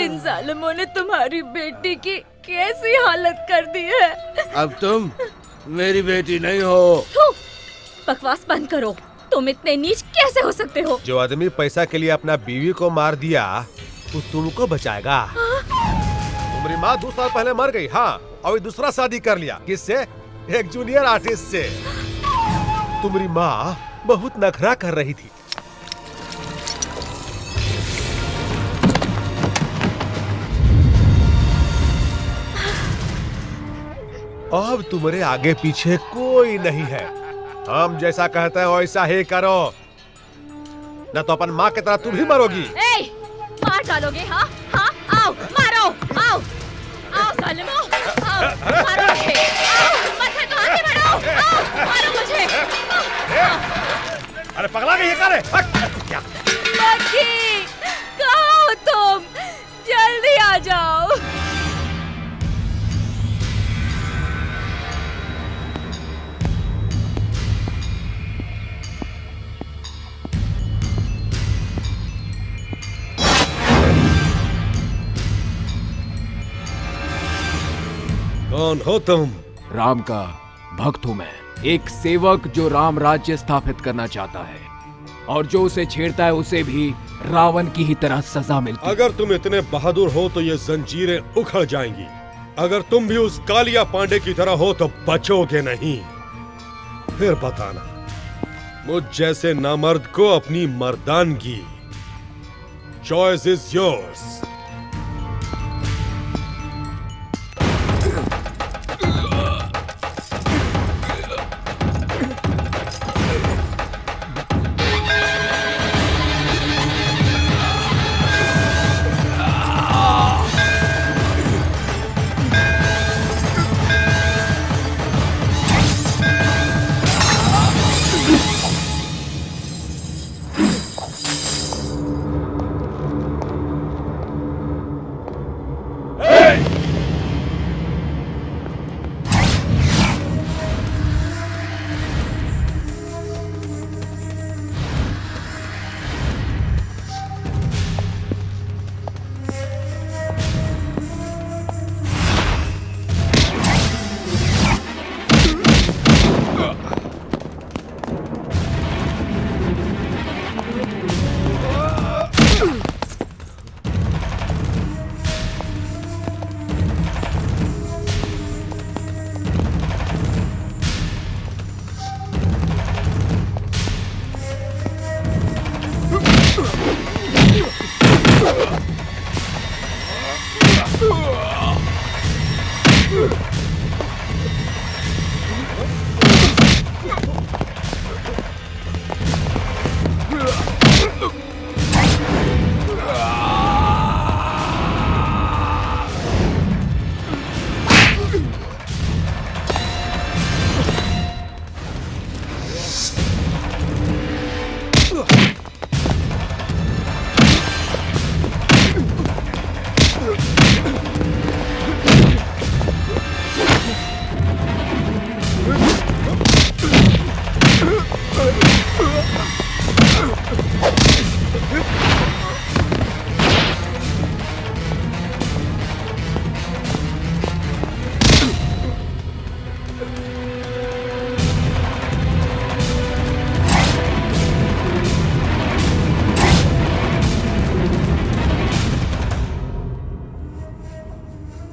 J: इन जालिमों ने तुम्हारी बेटी की कैसी हालत कर दी है।
G: अब तुम मेरी बेटी नहीं हो।
J: थू, बकवास बंद करो। तुम इतने नीच कैसे हो सकते हो?
I: जो आदमी पैसा के लिए अपना बीवी को मार दिया, वो तुमको बचाएगा? तुम्हारी माँ 2 साल पहले मर गई। हाँ, और दूसरा शादी कर लिया। किससे? एक जूनियर आर्टिस्ट से। तुम्हारी माँ बहुत नखरा कर रही थी। अब तुम्हारे आगे पीछे कोई नहीं है। हम जैसा कहते हैं वैसा ही करो, न तो अपन माँ की तरह तुम ही मरोगी।
J: ए, मार डालोगे? हाँ हाँ, आओ मारो, आओ आओ सालिमो, आओ मारो मुझे, आओ मत आगे बढ़ो, आओ मारो मुझे।
I: अरे पगला गई है क्या रे? क्या?
J: मक्खी, कहाँ हो तुम? जल्दी आ जाओ।
B: कौन हो तुम?
D: राम का भक्त हूं मैं, एक सेवक जो राम राज्य स्थापित करना चाहता है, और जो उसे छेड़ता है उसे भी रावण की ही तरह सजा मिलती है।
B: अगर तुम इतने बहादुर हो तो ये जंजीरें उखड़ जाएंगी। अगर तुम भी उस कालिया पांडे की तरह हो तो बचोगे नहीं। फिर बताना, मुझ जैसे नामर्द को अपनी मर्दानगी। Choice is yours.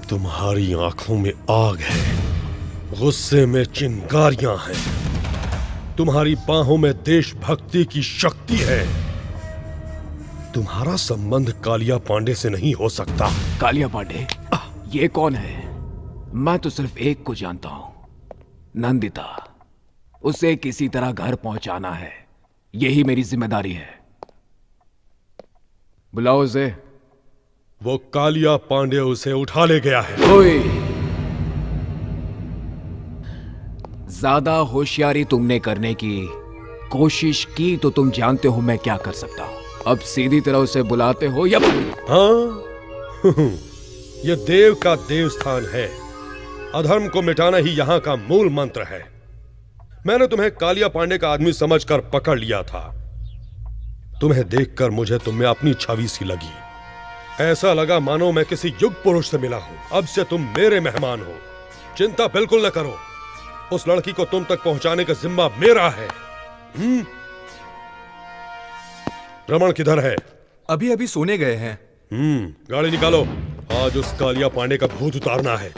B: तुम्हारी आंखों में आग है, गुस्से में चिंगारियां हैं, तुम्हारी बाहों में देशभक्ति की शक्ति है,
I: तुम्हारा संबंध कालिया पांडे से नहीं हो सकता।
D: कालिया पांडे? ये कौन है? मैं तो सिर्फ एक को जानता हूं, नंदिता। उसे किसी तरह घर पहुंचाना है, यही मेरी जिम्मेदारी है। बुलाओ उसे।
I: वो कालिया पांडे उसे उठा ले गया है।
D: ओए, ज्यादा होशियारी तुमने करने की कोशिश की तो तुम जानते हो मैं क्या कर सकता हूं। अब सीधी तरह उसे बुलाते हो या?
I: हाँ ये देव का देवस्थान है। अधर्म को मिटाना ही यहाँ का मूल मंत्र है। मैंने तुम्हें कालिया पांडे का आदमी समझकर पकड़ लिया था। तुम्हें देखकर मुझे तुम में अपनी छवि सी लगी। ऐसा लगा मानो मैं किसी युग पुरुष से मिला हूं। अब से तुम मेरे मेहमान हो। चिंता बिल्कुल न करो, उस लड़की को तुम तक पहुंचाने का जिम्मा मेरा है। रमन किधर है?
H: अभी अभी सोने गए हैं।
I: गाड़ी निकालो, आज उस कालिया पांडे का भूत उतारना है।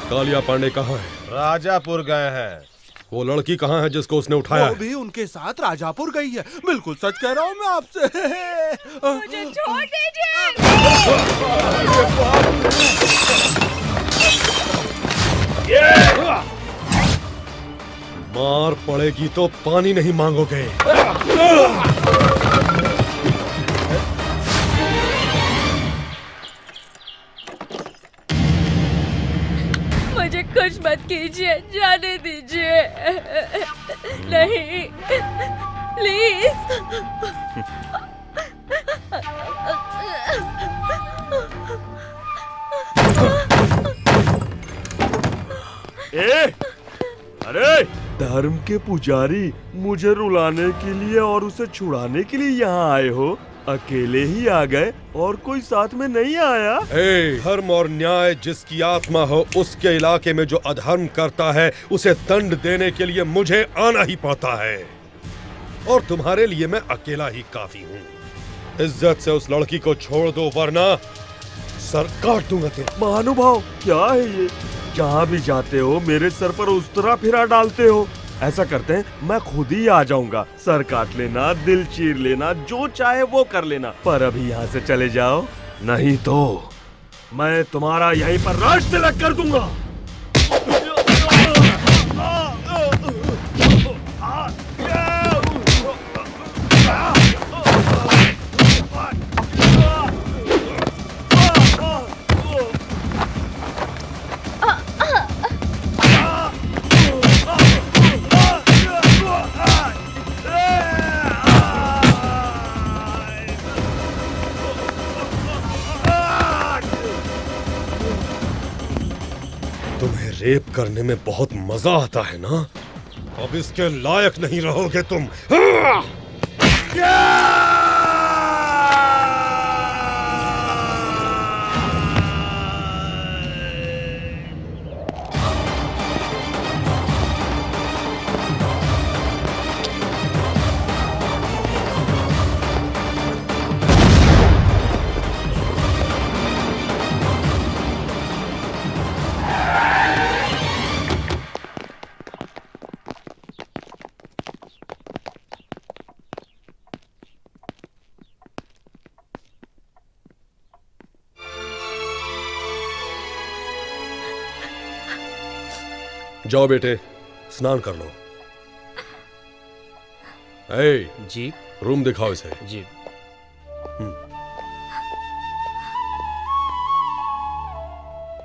I: कालिया पांडे कहाँ है?
K: राजापुर गए हैं।
I: वो लड़की कहाँ है जिसको उसने उठाया?
K: वो भी उनके साथ राजापुर गई है। बिल्कुल सच कह रहा हूँ मैं आपसे।
A: मुझे छोड़ दीजिए।
I: मार पड़ेगी तो पानी नहीं मांगोगे।
A: मुझे कुछ मत कीजिए, जाने दीजिए। नहीं, प्लीज।
B: अरे धर्म के पुजारी, मुझे रुलाने के लिए और उसे छुड़ाने के लिए यहाँ आए हो? अकेले ही आ गए और कोई साथ में नहीं आया?
I: धर्म और न्याय जिसकी आत्मा हो, उसके इलाके में जो अधर्म करता है उसे दंड देने के लिए मुझे आना ही पड़ता है। और तुम्हारे लिए मैं अकेला ही काफी हूँ। इज्जत से उस लड़की को छोड़ दो वरना सर काट दूंगा तेरा।
B: महानुभाव, क्या है ये? जहाँ भी जाते हो मेरे सर पर उस्तरा फिरा डालते हो। ऐसा करते हैं, मैं खुद ही आ जाऊंगा। सर काट लेना, दिल चीर लेना, जो चाहे वो कर लेना, पर अभी यहाँ से चले जाओ, नहीं तो मैं तुम्हारा यहीं पर राज तिलक कर दूंगा।
I: रेप करने में बहुत मजा आता है ना? अब इसके लायक नहीं रहोगे तुम। जाओ बेटे, स्नान कर लो।
E: जी।
I: रूम दिखाओ इसे।
E: जी।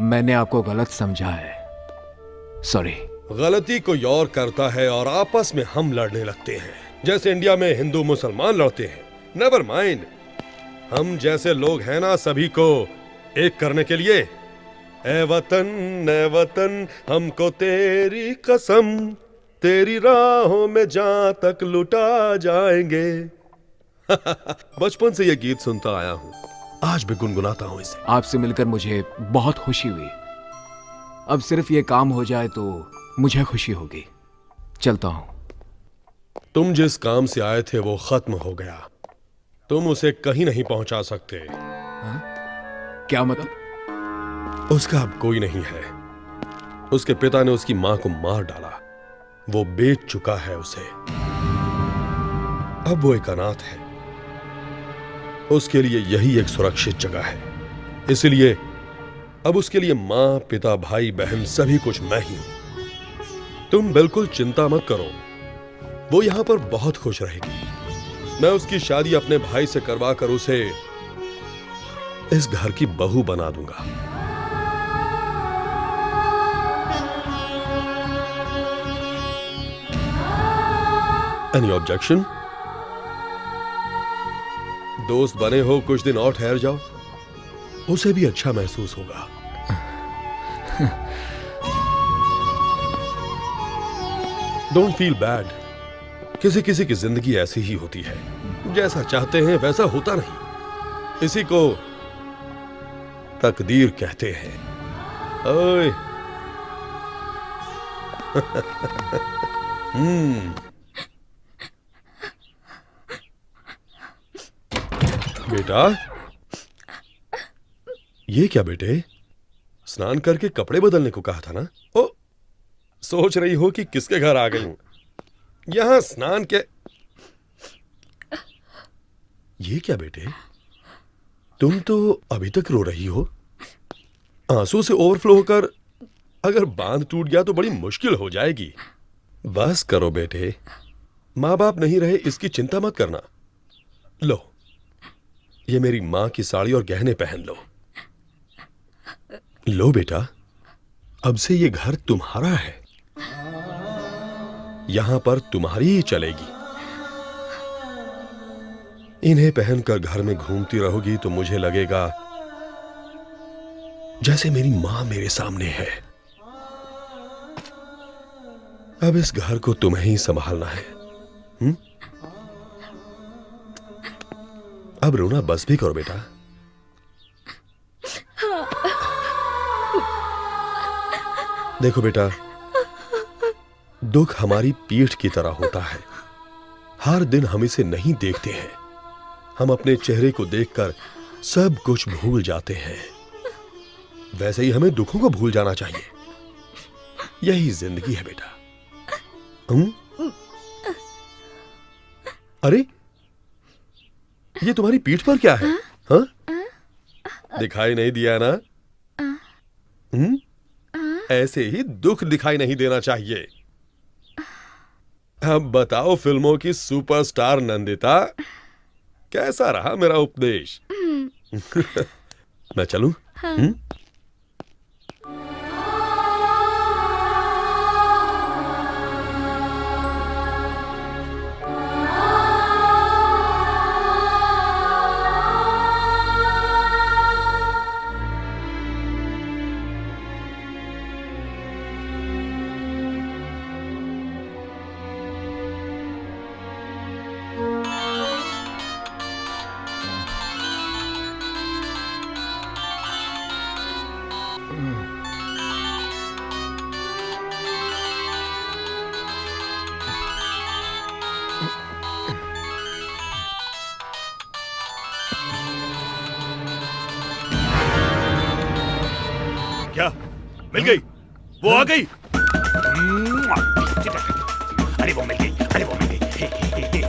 D: मैंने आपको गलत समझा है, सॉरी।
I: गलती कोई और करता है और आपस में हम लड़ने लगते हैं, जैसे इंडिया में हिंदू मुसलमान लड़ते हैं। नेवर माइंड, हम जैसे लोग हैं ना, सभी को एक करने के लिए। ए वतन हमको तेरी कसम, तेरी राहों में जहां तक लुटा जाएंगे। बचपन से ये गीत सुनता आया हूं, आज भी गुनगुनाता हूं इसे।
D: आपसे मिलकर मुझे बहुत खुशी हुई। अब सिर्फ ये काम हो जाए तो मुझे खुशी होगी। चलता हूं।
I: तुम जिस काम से आए थे वो खत्म हो गया। तुम उसे कहीं नहीं पहुंचा सकते।
D: क्या मतलब?
I: उसका अब कोई नहीं है। उसके पिता ने उसकी मां को मार डाला। वो बेच चुका है उसे। अब वो एक अनाथ है। उसके लिए यही एक सुरक्षित जगह है। इसलिए अब उसके लिए मां, पिता, भाई, बहन सभी कुछ मैं ही हूं। तुम बिल्कुल चिंता मत करो। वो यहां पर बहुत खुश रहेगी। मैं उसकी शादी अपने भाई से करवाकर उसे इस घर की बहू बना दूंगा। Any objection? दोस्त बने हो, कुछ दिन और ठहर जाओ, उसे भी अच्छा महसूस होगा। Don't feel bad. किसी किसी की जिंदगी ऐसी ही होती है। जैसा चाहते हैं वैसा होता नहीं। इसी को तकदीर कहते हैं। ओए बेटा, ये क्या बेटे? स्नान करके कपड़े बदलने को कहा था ना? ओ, सोच रही हो कि किसके घर आ गई हूं? यहां स्नान के। ये क्या बेटे? तुम तो अभी तक रो रही हो। आंसू से ओवरफ्लो होकर अगर बांध टूट गया तो बड़ी मुश्किल हो जाएगी। बस करो बेटे, मां बाप नहीं रहे इसकी चिंता मत करना। लो, ये मेरी मां की साड़ी और गहने पहन लो। लो बेटा, अब से ये घर तुम्हारा है। यहां पर तुम्हारी ही चलेगी। इन्हें पहनकर घर में घूमती रहोगी तो मुझे लगेगा जैसे मेरी मां मेरे सामने है। अब इस घर को तुम्हें ही संभालना है। अब रोना बस भी करो बेटा। देखो बेटा, दुख हमारी पीठ की तरह होता है। हर दिन हम इसे नहीं देखते हैं। हम अपने चेहरे को देखकर सब कुछ भूल जाते हैं। वैसे ही हमें दुखों को भूल जाना चाहिए। यही जिंदगी है बेटा। अरे, ये तुम्हारी पीठ पर क्या है? हाँ? दिखाई नहीं दिया ना? ऐसे ही दुख दिखाई नहीं देना चाहिए। अब बताओ फिल्मों की सुपरस्टार नंदिता, कैसा रहा मेरा उपदेश? मैं चलूं?
F: क्या मिल गई? वो आ गई। अरे वो मिल गई, अरे वो मिल गई, मिल गई।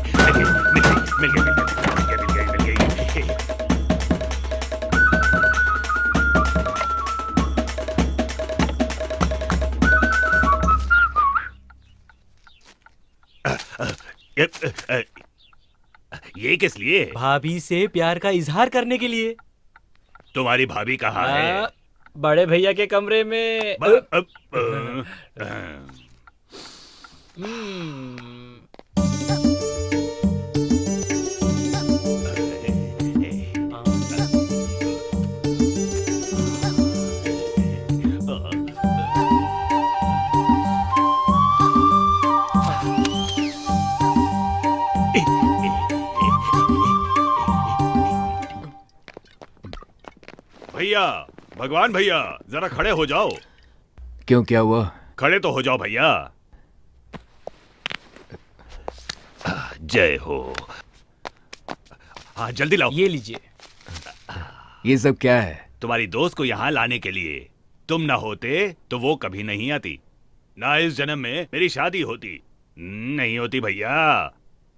F: ये किस लिए?
C: भाभी से प्यार का इजहार करने के लिए।
F: तुम्हारी भाभी कहाँ है?
C: बड़े भैया के कमरे में।
F: भैया, भगवान भैया, जरा खड़े हो जाओ।
D: क्यों, क्या हुआ?
F: खड़े तो हो जाओ भैया। जय हो। हाँ जल्दी लाओ।
H: ये लीजिए।
D: ये सब क्या है?
F: तुम्हारी दोस्त को यहाँ लाने के लिए। तुम ना होते तो वो कभी नहीं आती, ना इस जन्म में मेरी शादी होती। नहीं होती भैया।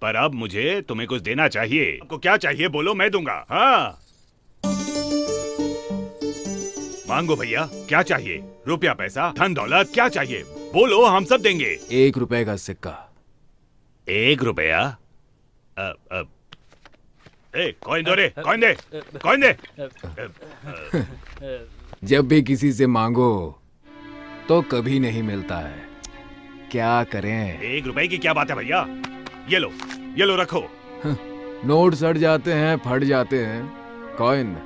F: पर अब मुझे तुम्हें कुछ देना चाहिए। आपको क्या चाहिए बोलो, मैं दूंगा। हाँ मांगो भैया, क्या चाहिए? रुपया, पैसा, धन दौलत, क्या चाहिए बोलो, हम सब देंगे।
D: 1 रुपए का सिक्का।
F: 1 रुपया? कॉइन दो रे, कॉइन दे, कॉइन दे।
D: जब भी किसी से मांगो तो कभी नहीं मिलता है, क्या करें?
F: 1 रुपए की क्या बात है भैया? ये लो रखो।
D: नोट सड़ जाते हैं, फट जाते हैं। कॉइन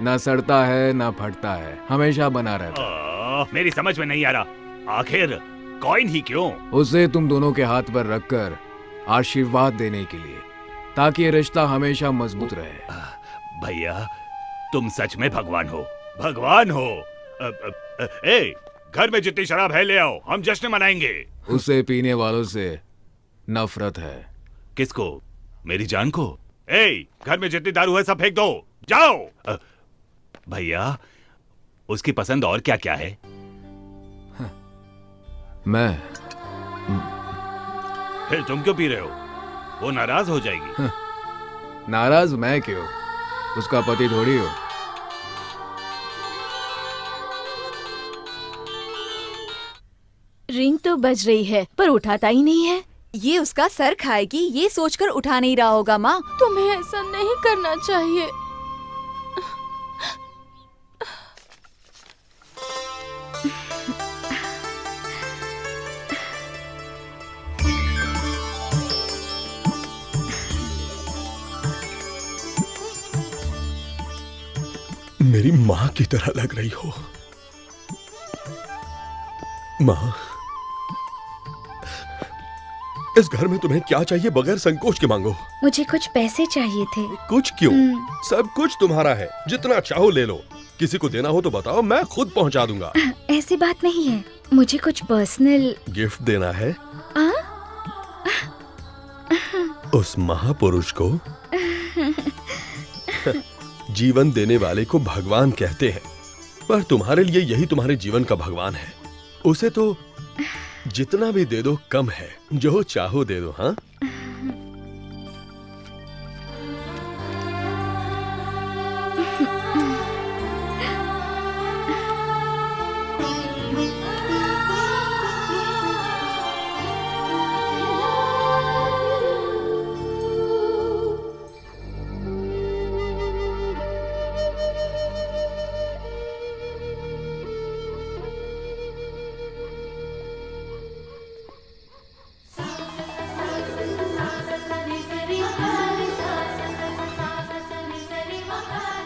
D: ना सड़ता है ना फटता है, हमेशा बना रहता है।
F: मेरी समझ में नहीं आ रहा, आखिर कॉइन ही क्यों?
D: उसे तुम दोनों के हाथ पर रखकर आशीर्वाद देने के लिए, ताकि ये रिश्ता हमेशा मजबूत रहे।
F: भैया तुम सच में भगवान हो, भगवान हो। घर में जितनी शराब है ले आओ, हम जश्न मनाएंगे।
D: उसे पीने वालों से नफरत है।
F: किसको? मेरी जान को? घर में जितनी दारू है सब फेंक दो, जाओ। भैया उसकी पसंद और क्या क्या है?
D: मैं।
F: फिर तुम क्यों पी रहे हो? वो नाराज हो जाएगी।
D: नाराज मैं क्यों? उसका पति थोड़ी हो।
A: रिंग तो बज रही है पर उठाता ही नहीं है।
L: ये उसका सर खाएगी, ये सोचकर उठा नहीं रहा होगा। माँ
A: तुम्हें ऐसा नहीं करना चाहिए।
I: मेरी माँ की तरह लग रही हो माँ। इस घर में तुम्हें क्या चाहिए बगैर संकोच के मांगो।
J: मुझे कुछ पैसे चाहिए थे।
I: कुछ क्यों, सब कुछ तुम्हारा है, जितना चाहो ले लो। किसी को देना हो तो बताओ, मैं खुद पहुंचा दूंगा।
J: ऐसी बात नहीं है, मुझे कुछ पर्सनल
I: गिफ्ट देना है। उस महापुरुष को जीवन देने वाले को भगवान कहते हैं, पर तुम्हारे लिए यही तुम्हारे जीवन का भगवान है। उसे तो जितना भी दे दो कम है, जो चाहो दे दो। हाँ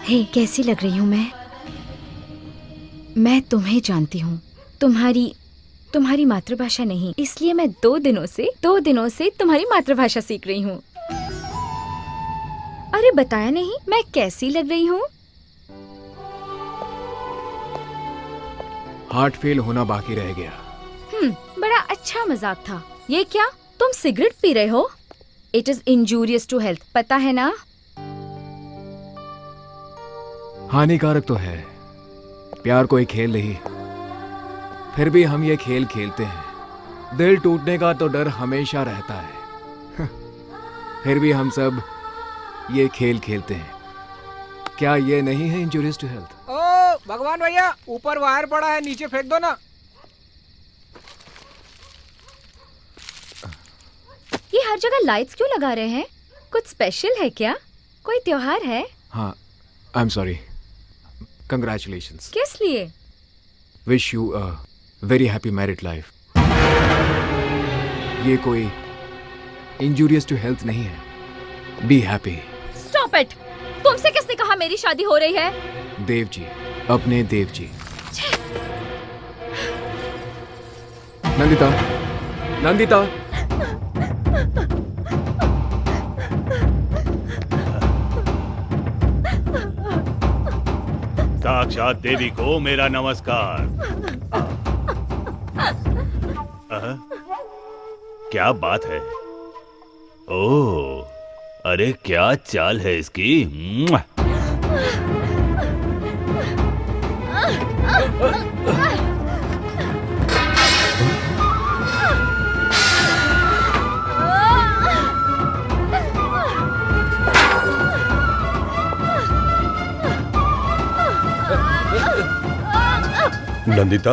J: हे, कैसी लग रही हूँ मैं तुम्हें जानती हूँ, तुम्हारी मातृभाषा नहीं, इसलिए मैं 2 दिनों से तुम्हारी मातृभाषा सीख रही हूँ। अरे बताया नहीं मैं कैसी लग रही हूँ?
D: हार्ट फेल होना बाकी रह गया।
J: बड़ा अच्छा मजाक था। ये क्या, तुम सिगरेट पी रहे हो? It is injurious to health, पता है ना?
D: हानिकारक तो है, प्यार कोई खेल नहीं, फिर भी हम ये खेल खेलते हैं। दिल टूटने का तो डर हमेशा रहता है, फिर भी हम सब ये खेल खेलते हैं। क्या ये नहीं है इंजूरियस टू हेल्थ?
E: ओ भगवान भैया, ऊपर वायर पड़ा है, नीचे फेंक दो ना।
J: ये हर जगह लाइट्स क्यों लगा रहे हैं? कुछ स्पेशल है क्या? कोई त्योहार है?
D: हाँ, आई एम सॉरी। कंग्रेचुलेशंस।
J: किस लिए?
D: Wish you a very happy married life. ये कोई इंजूरियस टू हेल्थ नहीं है। Be happy.
J: Stop it! तुमसे किसने कहा मेरी शादी हो रही है?
D: देव जी, अपने देव जी। नंदिता।
F: साक्षात देवी को मेरा नमस्कार। क्या बात है? ओह, अरे क्या चाल है इसकी। मुआ।
I: नंदिता,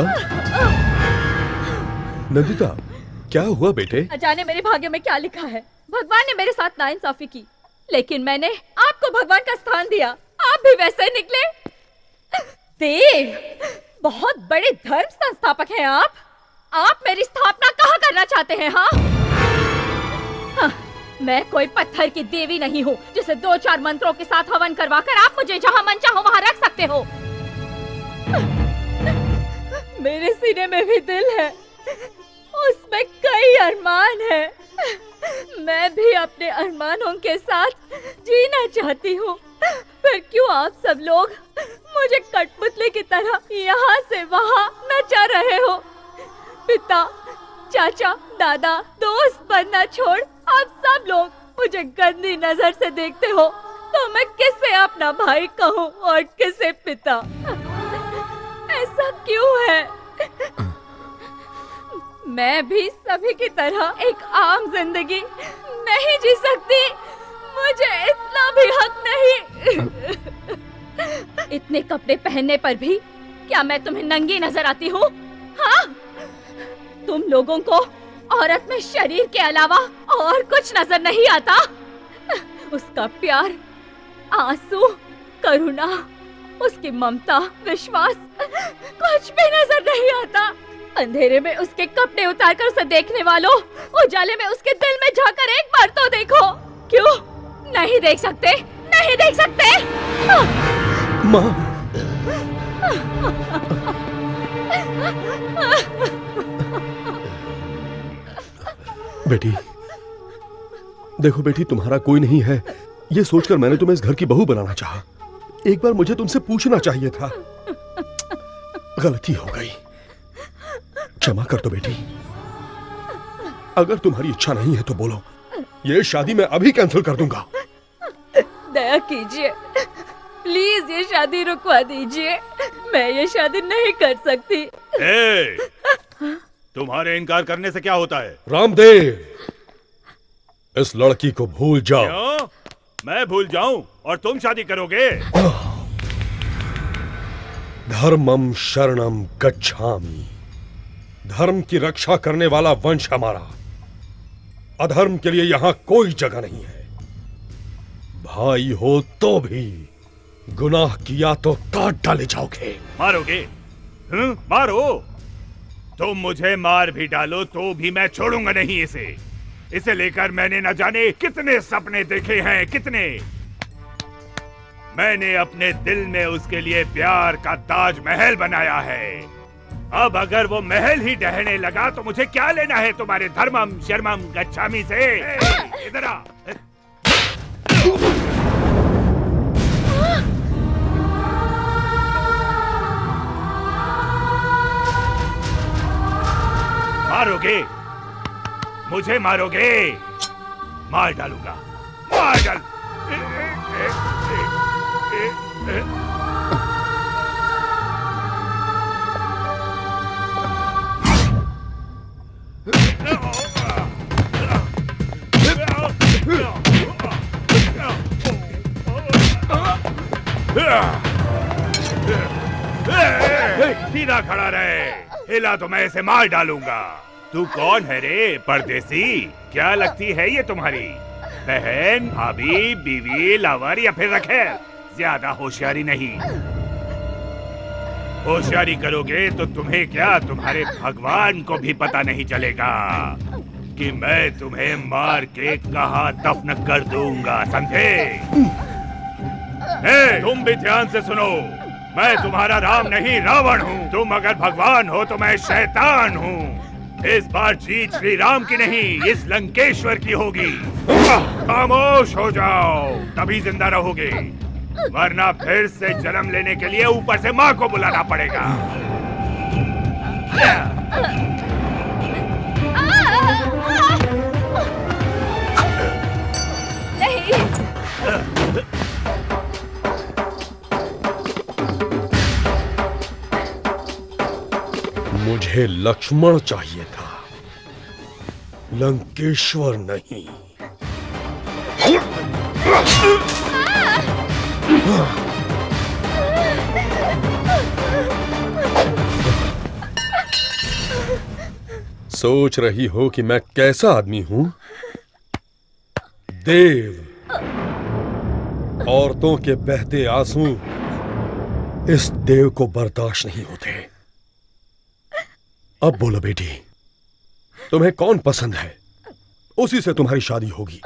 I: नंदिता, क्या हुआ बेटे?
J: जाने मेरे भाग्य में क्या लिखा है। भगवान ने मेरे साथ नाइंसाफी की, लेकिन मैंने आपको भगवान का स्थान दिया। आप भी वैसे ही निकले। देव, बहुत बड़े धर्म संस्थापक हैं आप। आप मेरी स्थापना कहाँ करना चाहते हैं? हाँ, मैं कोई पत्थर की देवी नहीं हूँ जिसे 2-4 मंत्रों के साथ हवन करवाकर आप मुझे जहाँ मन चाहो वहाँ रख सकते हो। मेरे सीने में भी दिल है, उसमें कई अरमान है। मैं भी अपने अरमानों के साथ जीना चाहती हूँ। फिर क्यों आप सब लोग मुझे कठपुतली की तरह यहाँ से वहाँ नचा रहे हो? पिता, चाचा, दादा, दोस्त बनना छोड़ आप सब लोग मुझे गंदी नजर से देखते हो, तो मैं किसे अपना भाई कहूँ और किसे पिता? ऐसा क्यों है? मैं भी सभी की तरह एक आम जिंदगी नहीं जी सकती? मुझे इतना भी हक नहीं? इतने कपड़े पहनने पर भी क्या मैं तुम्हें नंगी नजर आती हूँ? हाँ? तुम लोगों को औरत में शरीर के अलावा और कुछ नजर नहीं आता? उसका प्यार, आंसू, करुणा, उसकी ममता, विश्वास कुछ भी नजर नहीं आता। अंधेरे में उसके कपड़े उतारकर उसे देखने वालों, उजाले में उसके दिल में झांकर एक बार तो देखो। क्यों नहीं देख सकते? नहीं देख सकते?
I: माँ, बेटी, देखो बेटी, तुम्हारा कोई नहीं है ये सोचकर मैंने तुम्हें इस घर की बहू बनाना चाहा। एक बार मुझे तुमसे पूछना चाहिए था। गलती हो गई, क्षमा कर दो बेटी। अगर तुम्हारी इच्छा नहीं है तो बोलो, ये शादी मैं अभी कैंसिल कर दूंगा।
J: दया कीजिए, प्लीज ये शादी रुकवा दीजिए। मैं ये शादी नहीं कर सकती।
F: तुम्हारे इनकार करने से क्या होता है?
I: रामदेव, इस लड़की को भूल जाओ।
F: क्यों? मैं भूल जाऊं और तुम शादी करोगे?
I: धर्मम शरणम गच्छामि। धर्म की रक्षा करने वाला वंश हमारा। अधर्म के लिए यहां कोई जगह नहीं है। भाई हो तो भी गुनाह किया तो काट डाले जाओगे।
F: मारोगे? मारो। तुम मुझे मार भी डालो तो भी मैं छोड़ूंगा नहीं इसे। इसे लेकर मैंने न जाने कितने सपने देखे हैं, कितने। मैंने अपने दिल में उसके लिए प्यार का ताजमहल बनाया है। अब अगर वो महल ही ढहने लगा तो मुझे क्या लेना है तुम्हारे धर्मम शर्मम गच्छामी से? इधर आ। मारोगे? मुझे मारोगे? मार डालूंगा, मार डाल। सीधा खड़ा रहे, हिला तो मैं इसे मार डालूंगा। तू कौन है रे परदेसी? क्या लगती है ये तुम्हारी बहन, भाभी, बीवी, लावर या फिर रखेल? ज्यादा होशियारी नहीं। होशियारी करोगे तो तुम्हें क्या, तुम्हारे भगवान को भी पता नहीं चलेगा कि मैं तुम्हें मार के कहाँ दफन कर दूंगा, समझे? तुम भी ध्यान से सुनो, मैं तुम्हारा राम नहीं रावण हूँ। तुम अगर भगवान हो तो मैं शैतान हूँ। इस बार जीत श्री राम की नहीं, इस लंकेश्वर की होगी। खामोश हो जाओ, तभी जिंदा रहोगे, वरना फिर से जन्म लेने के लिए ऊपर से माँ को बुलाना पड़ेगा।
B: मुझे लक्ष्मण चाहिए था, लंकेश्वर नहीं। सोच रही हो कि मैं कैसा आदमी हूं? देव। औरतों के बहते आंसू इस देव को बर्दाश्त नहीं होते। अब बोलो बेटी, तुम्हें कौन पसंद है? उसी से तुम्हारी शादी होगी।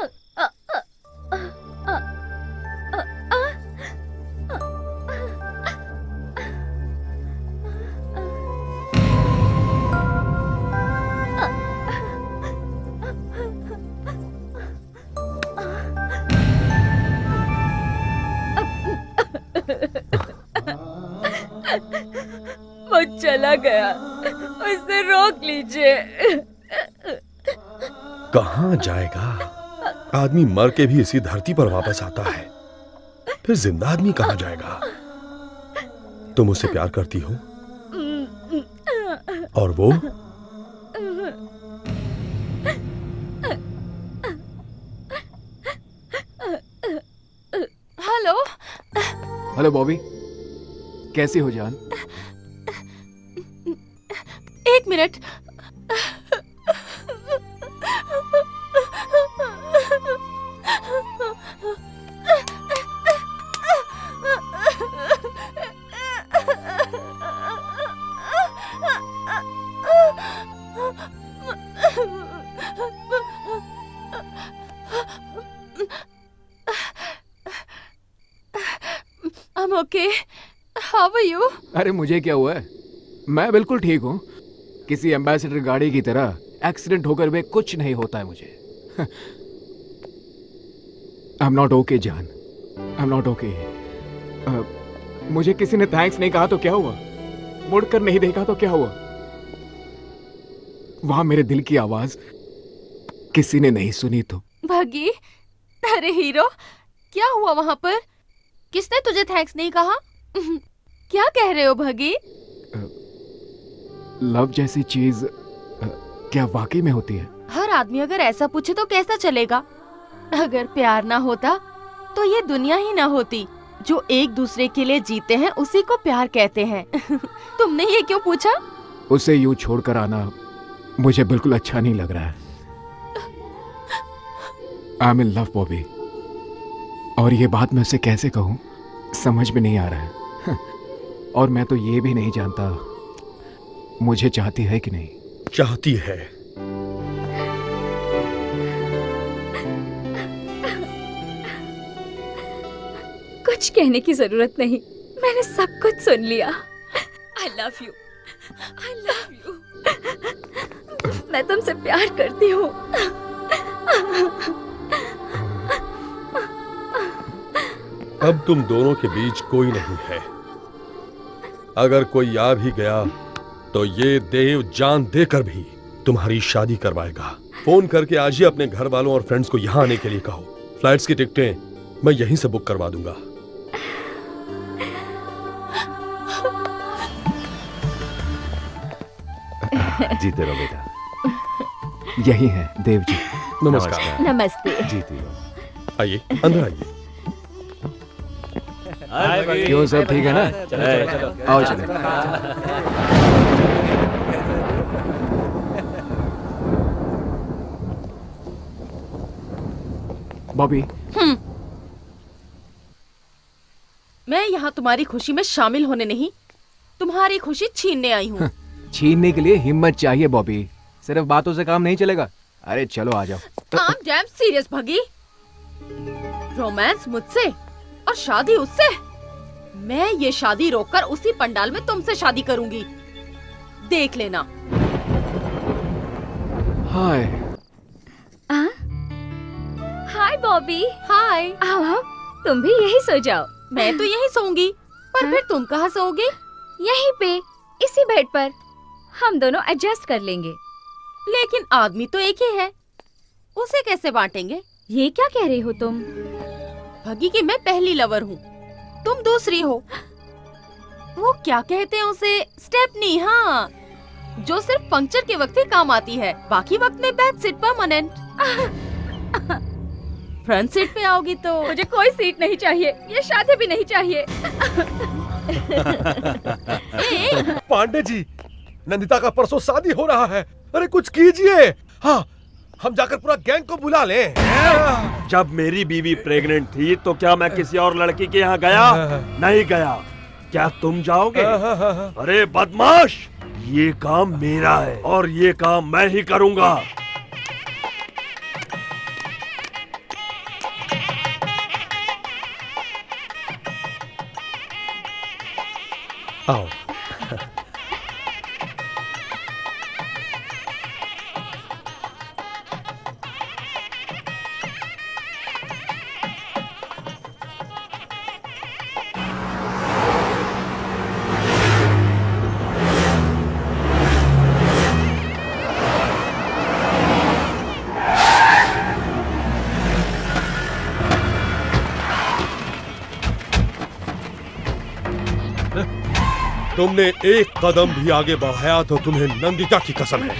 J: वो चला गया, उसे रोक लीजिए।
B: कहां जाएगा? आदमी मर के भी इसी धरती पर वापस आता है, फिर जिंदा आदमी कहां जाएगा? तुम उसे प्यार करती हो और वो?
A: हेलो।
D: हेलो बॉबी, कैसी हो जान?
A: एक minute. I'm okay. How are you?
D: अरे मुझे क्या हुआ है? मैं बिल्कुल ठीक हूँ। किसी एम्बेसडर गाड़ी की तरह एक्सीडेंट होकर भी कुछ नहीं होता है मुझे। आई एम नॉट ओके जान, आई एम नॉट ओके। मुझे किसी ने थैंक्स नहीं कहा तो क्या हुआ? मुड़कर नहीं देखा तो क्या हुआ? वहां मेरे दिल की आवाज किसी ने नहीं सुनी तो?
A: भगी, अरे हीरो, क्या हुआ वहां पर? किसने तुझे थैंक्स नहीं कहा? क्या कह रहे हो भगी?
D: लव जैसी चीज क्या वाकई में होती है?
A: हर आदमी अगर ऐसा पूछे तो कैसा चलेगा? अगर प्यार ना होता तो ये दुनिया ही ना होती। जो एक दूसरे के लिए जीते हैं उसी को प्यार कहते हैं। तुमने ये क्यों पूछा?
D: उसे यूं छोड़कर आना मुझे बिल्कुल अच्छा नहीं लग रहा है। I am in love Bobby, और ये बात मैं उसे कैसे कहूँ समझ में नहीं आ रहा है। और मैं तो ये भी नहीं जानता मुझे चाहती है कि नहीं।
B: चाहती है।
J: कुछ कहने की जरूरत नहीं, मैंने सब कुछ सुन लिया। I love you, I love you। मैं तुमसे प्यार करती हूँ।
B: अब तुम दोनों के बीच कोई नहीं है। अगर कोई आ भी गया तो ये देव जान देकर भी तुम्हारी शादी करवाएगा। फोन करके आज ही अपने घर वालों और फ्रेंड्स को यहाँ आने के लिए कहो। फ्लाइट्स की टिकटें मैं यहीं से बुक करवा दूंगा।
F: जीते रहो बेटा।
D: यही है देव जी।
B: नमस्कार।
J: नमस्ते।
F: जीती रहो।
B: आइए, अंदर आइए।
D: क्यों, सब ठीक है ना? आओ चले। बॉबी,
A: मैं यहाँ तुम्हारी खुशी में शामिल होने नहीं, तुम्हारी खुशी छीनने आई हूँ।
D: छीनने के लिए हिम्मत चाहिए बॉबी, सिर्फ बातों से काम नहीं चलेगा। अरे चलो आ जाओ।
A: I'm damn serious भगी। रोमांस मुझसे और शादी उससे। मैं ये शादी रोककर उसी पंडाल में तुमसे शादी करूंगी, देख लेना।
D: हाय।
J: हाय बॉबी।
A: हाय।
J: आओ, तुम भी यही सो जाओ।
A: मैं तो यहीं सोऊंगी, पर फिर तुम कहाँ सोओगी?
J: यहीं पे, इसी बेड पर। हम दोनों एडजस्ट कर लेंगे।
A: लेकिन आदमी तो एक ही है, उसे कैसे बांटेंगे?
J: ये क्या कह रही हो तुम?
A: भगी कि मैं पहली लवर हूँ, तुम दूसरी हो। वो क्या कहते हैं उसे? स्टेपनी। हाँ, जो सिर्फ पंक्चर के वक्त ही काम आती है, बाकी वक्त में back seat permanent. Front seat पे आओगी तो
J: मुझे कोई सीट नहीं चाहिए, ये शादी भी नहीं चाहिए।
I: पांडे जी, नंदिता का परसों शादी हो रहा है। अरे कुछ कीजिए। हाँ, हम जाकर पूरा गैंग को बुला लें।
B: जब मेरी बीवी प्रेग्नेंट थी तो क्या मैं किसी और लड़की के यहाँ गया? नहीं गया। क्या तुम जाओगे? अरे बदमाश, ये काम मेरा है और ये काम मैं ही करूँगा।
I: आओ। तुमने एक कदम भी आगे बढ़ाया तो तुम्हें नंदिता की कसम है।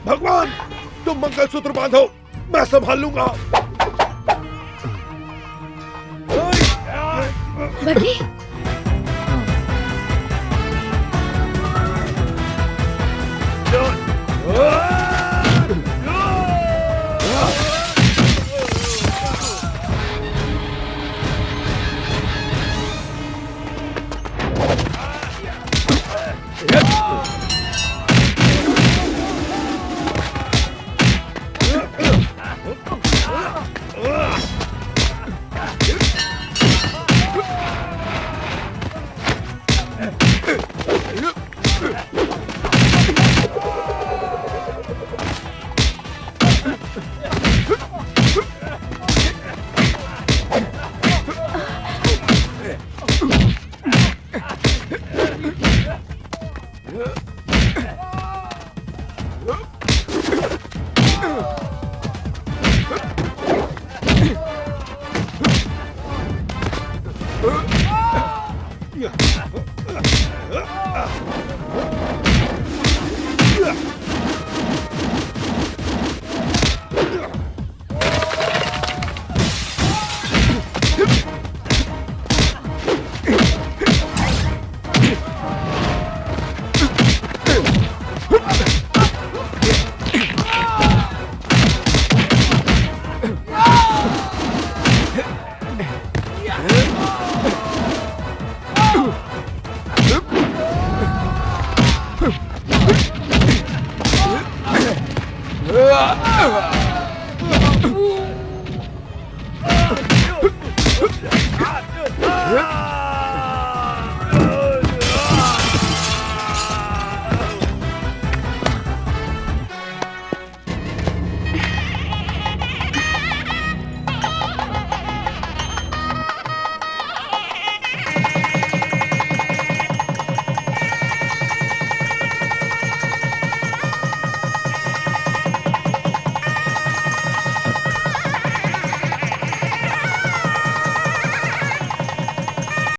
I: भगवान, तुम मंगलसूत्र बांधो, मैं संभाल लूंगा।
J: बगी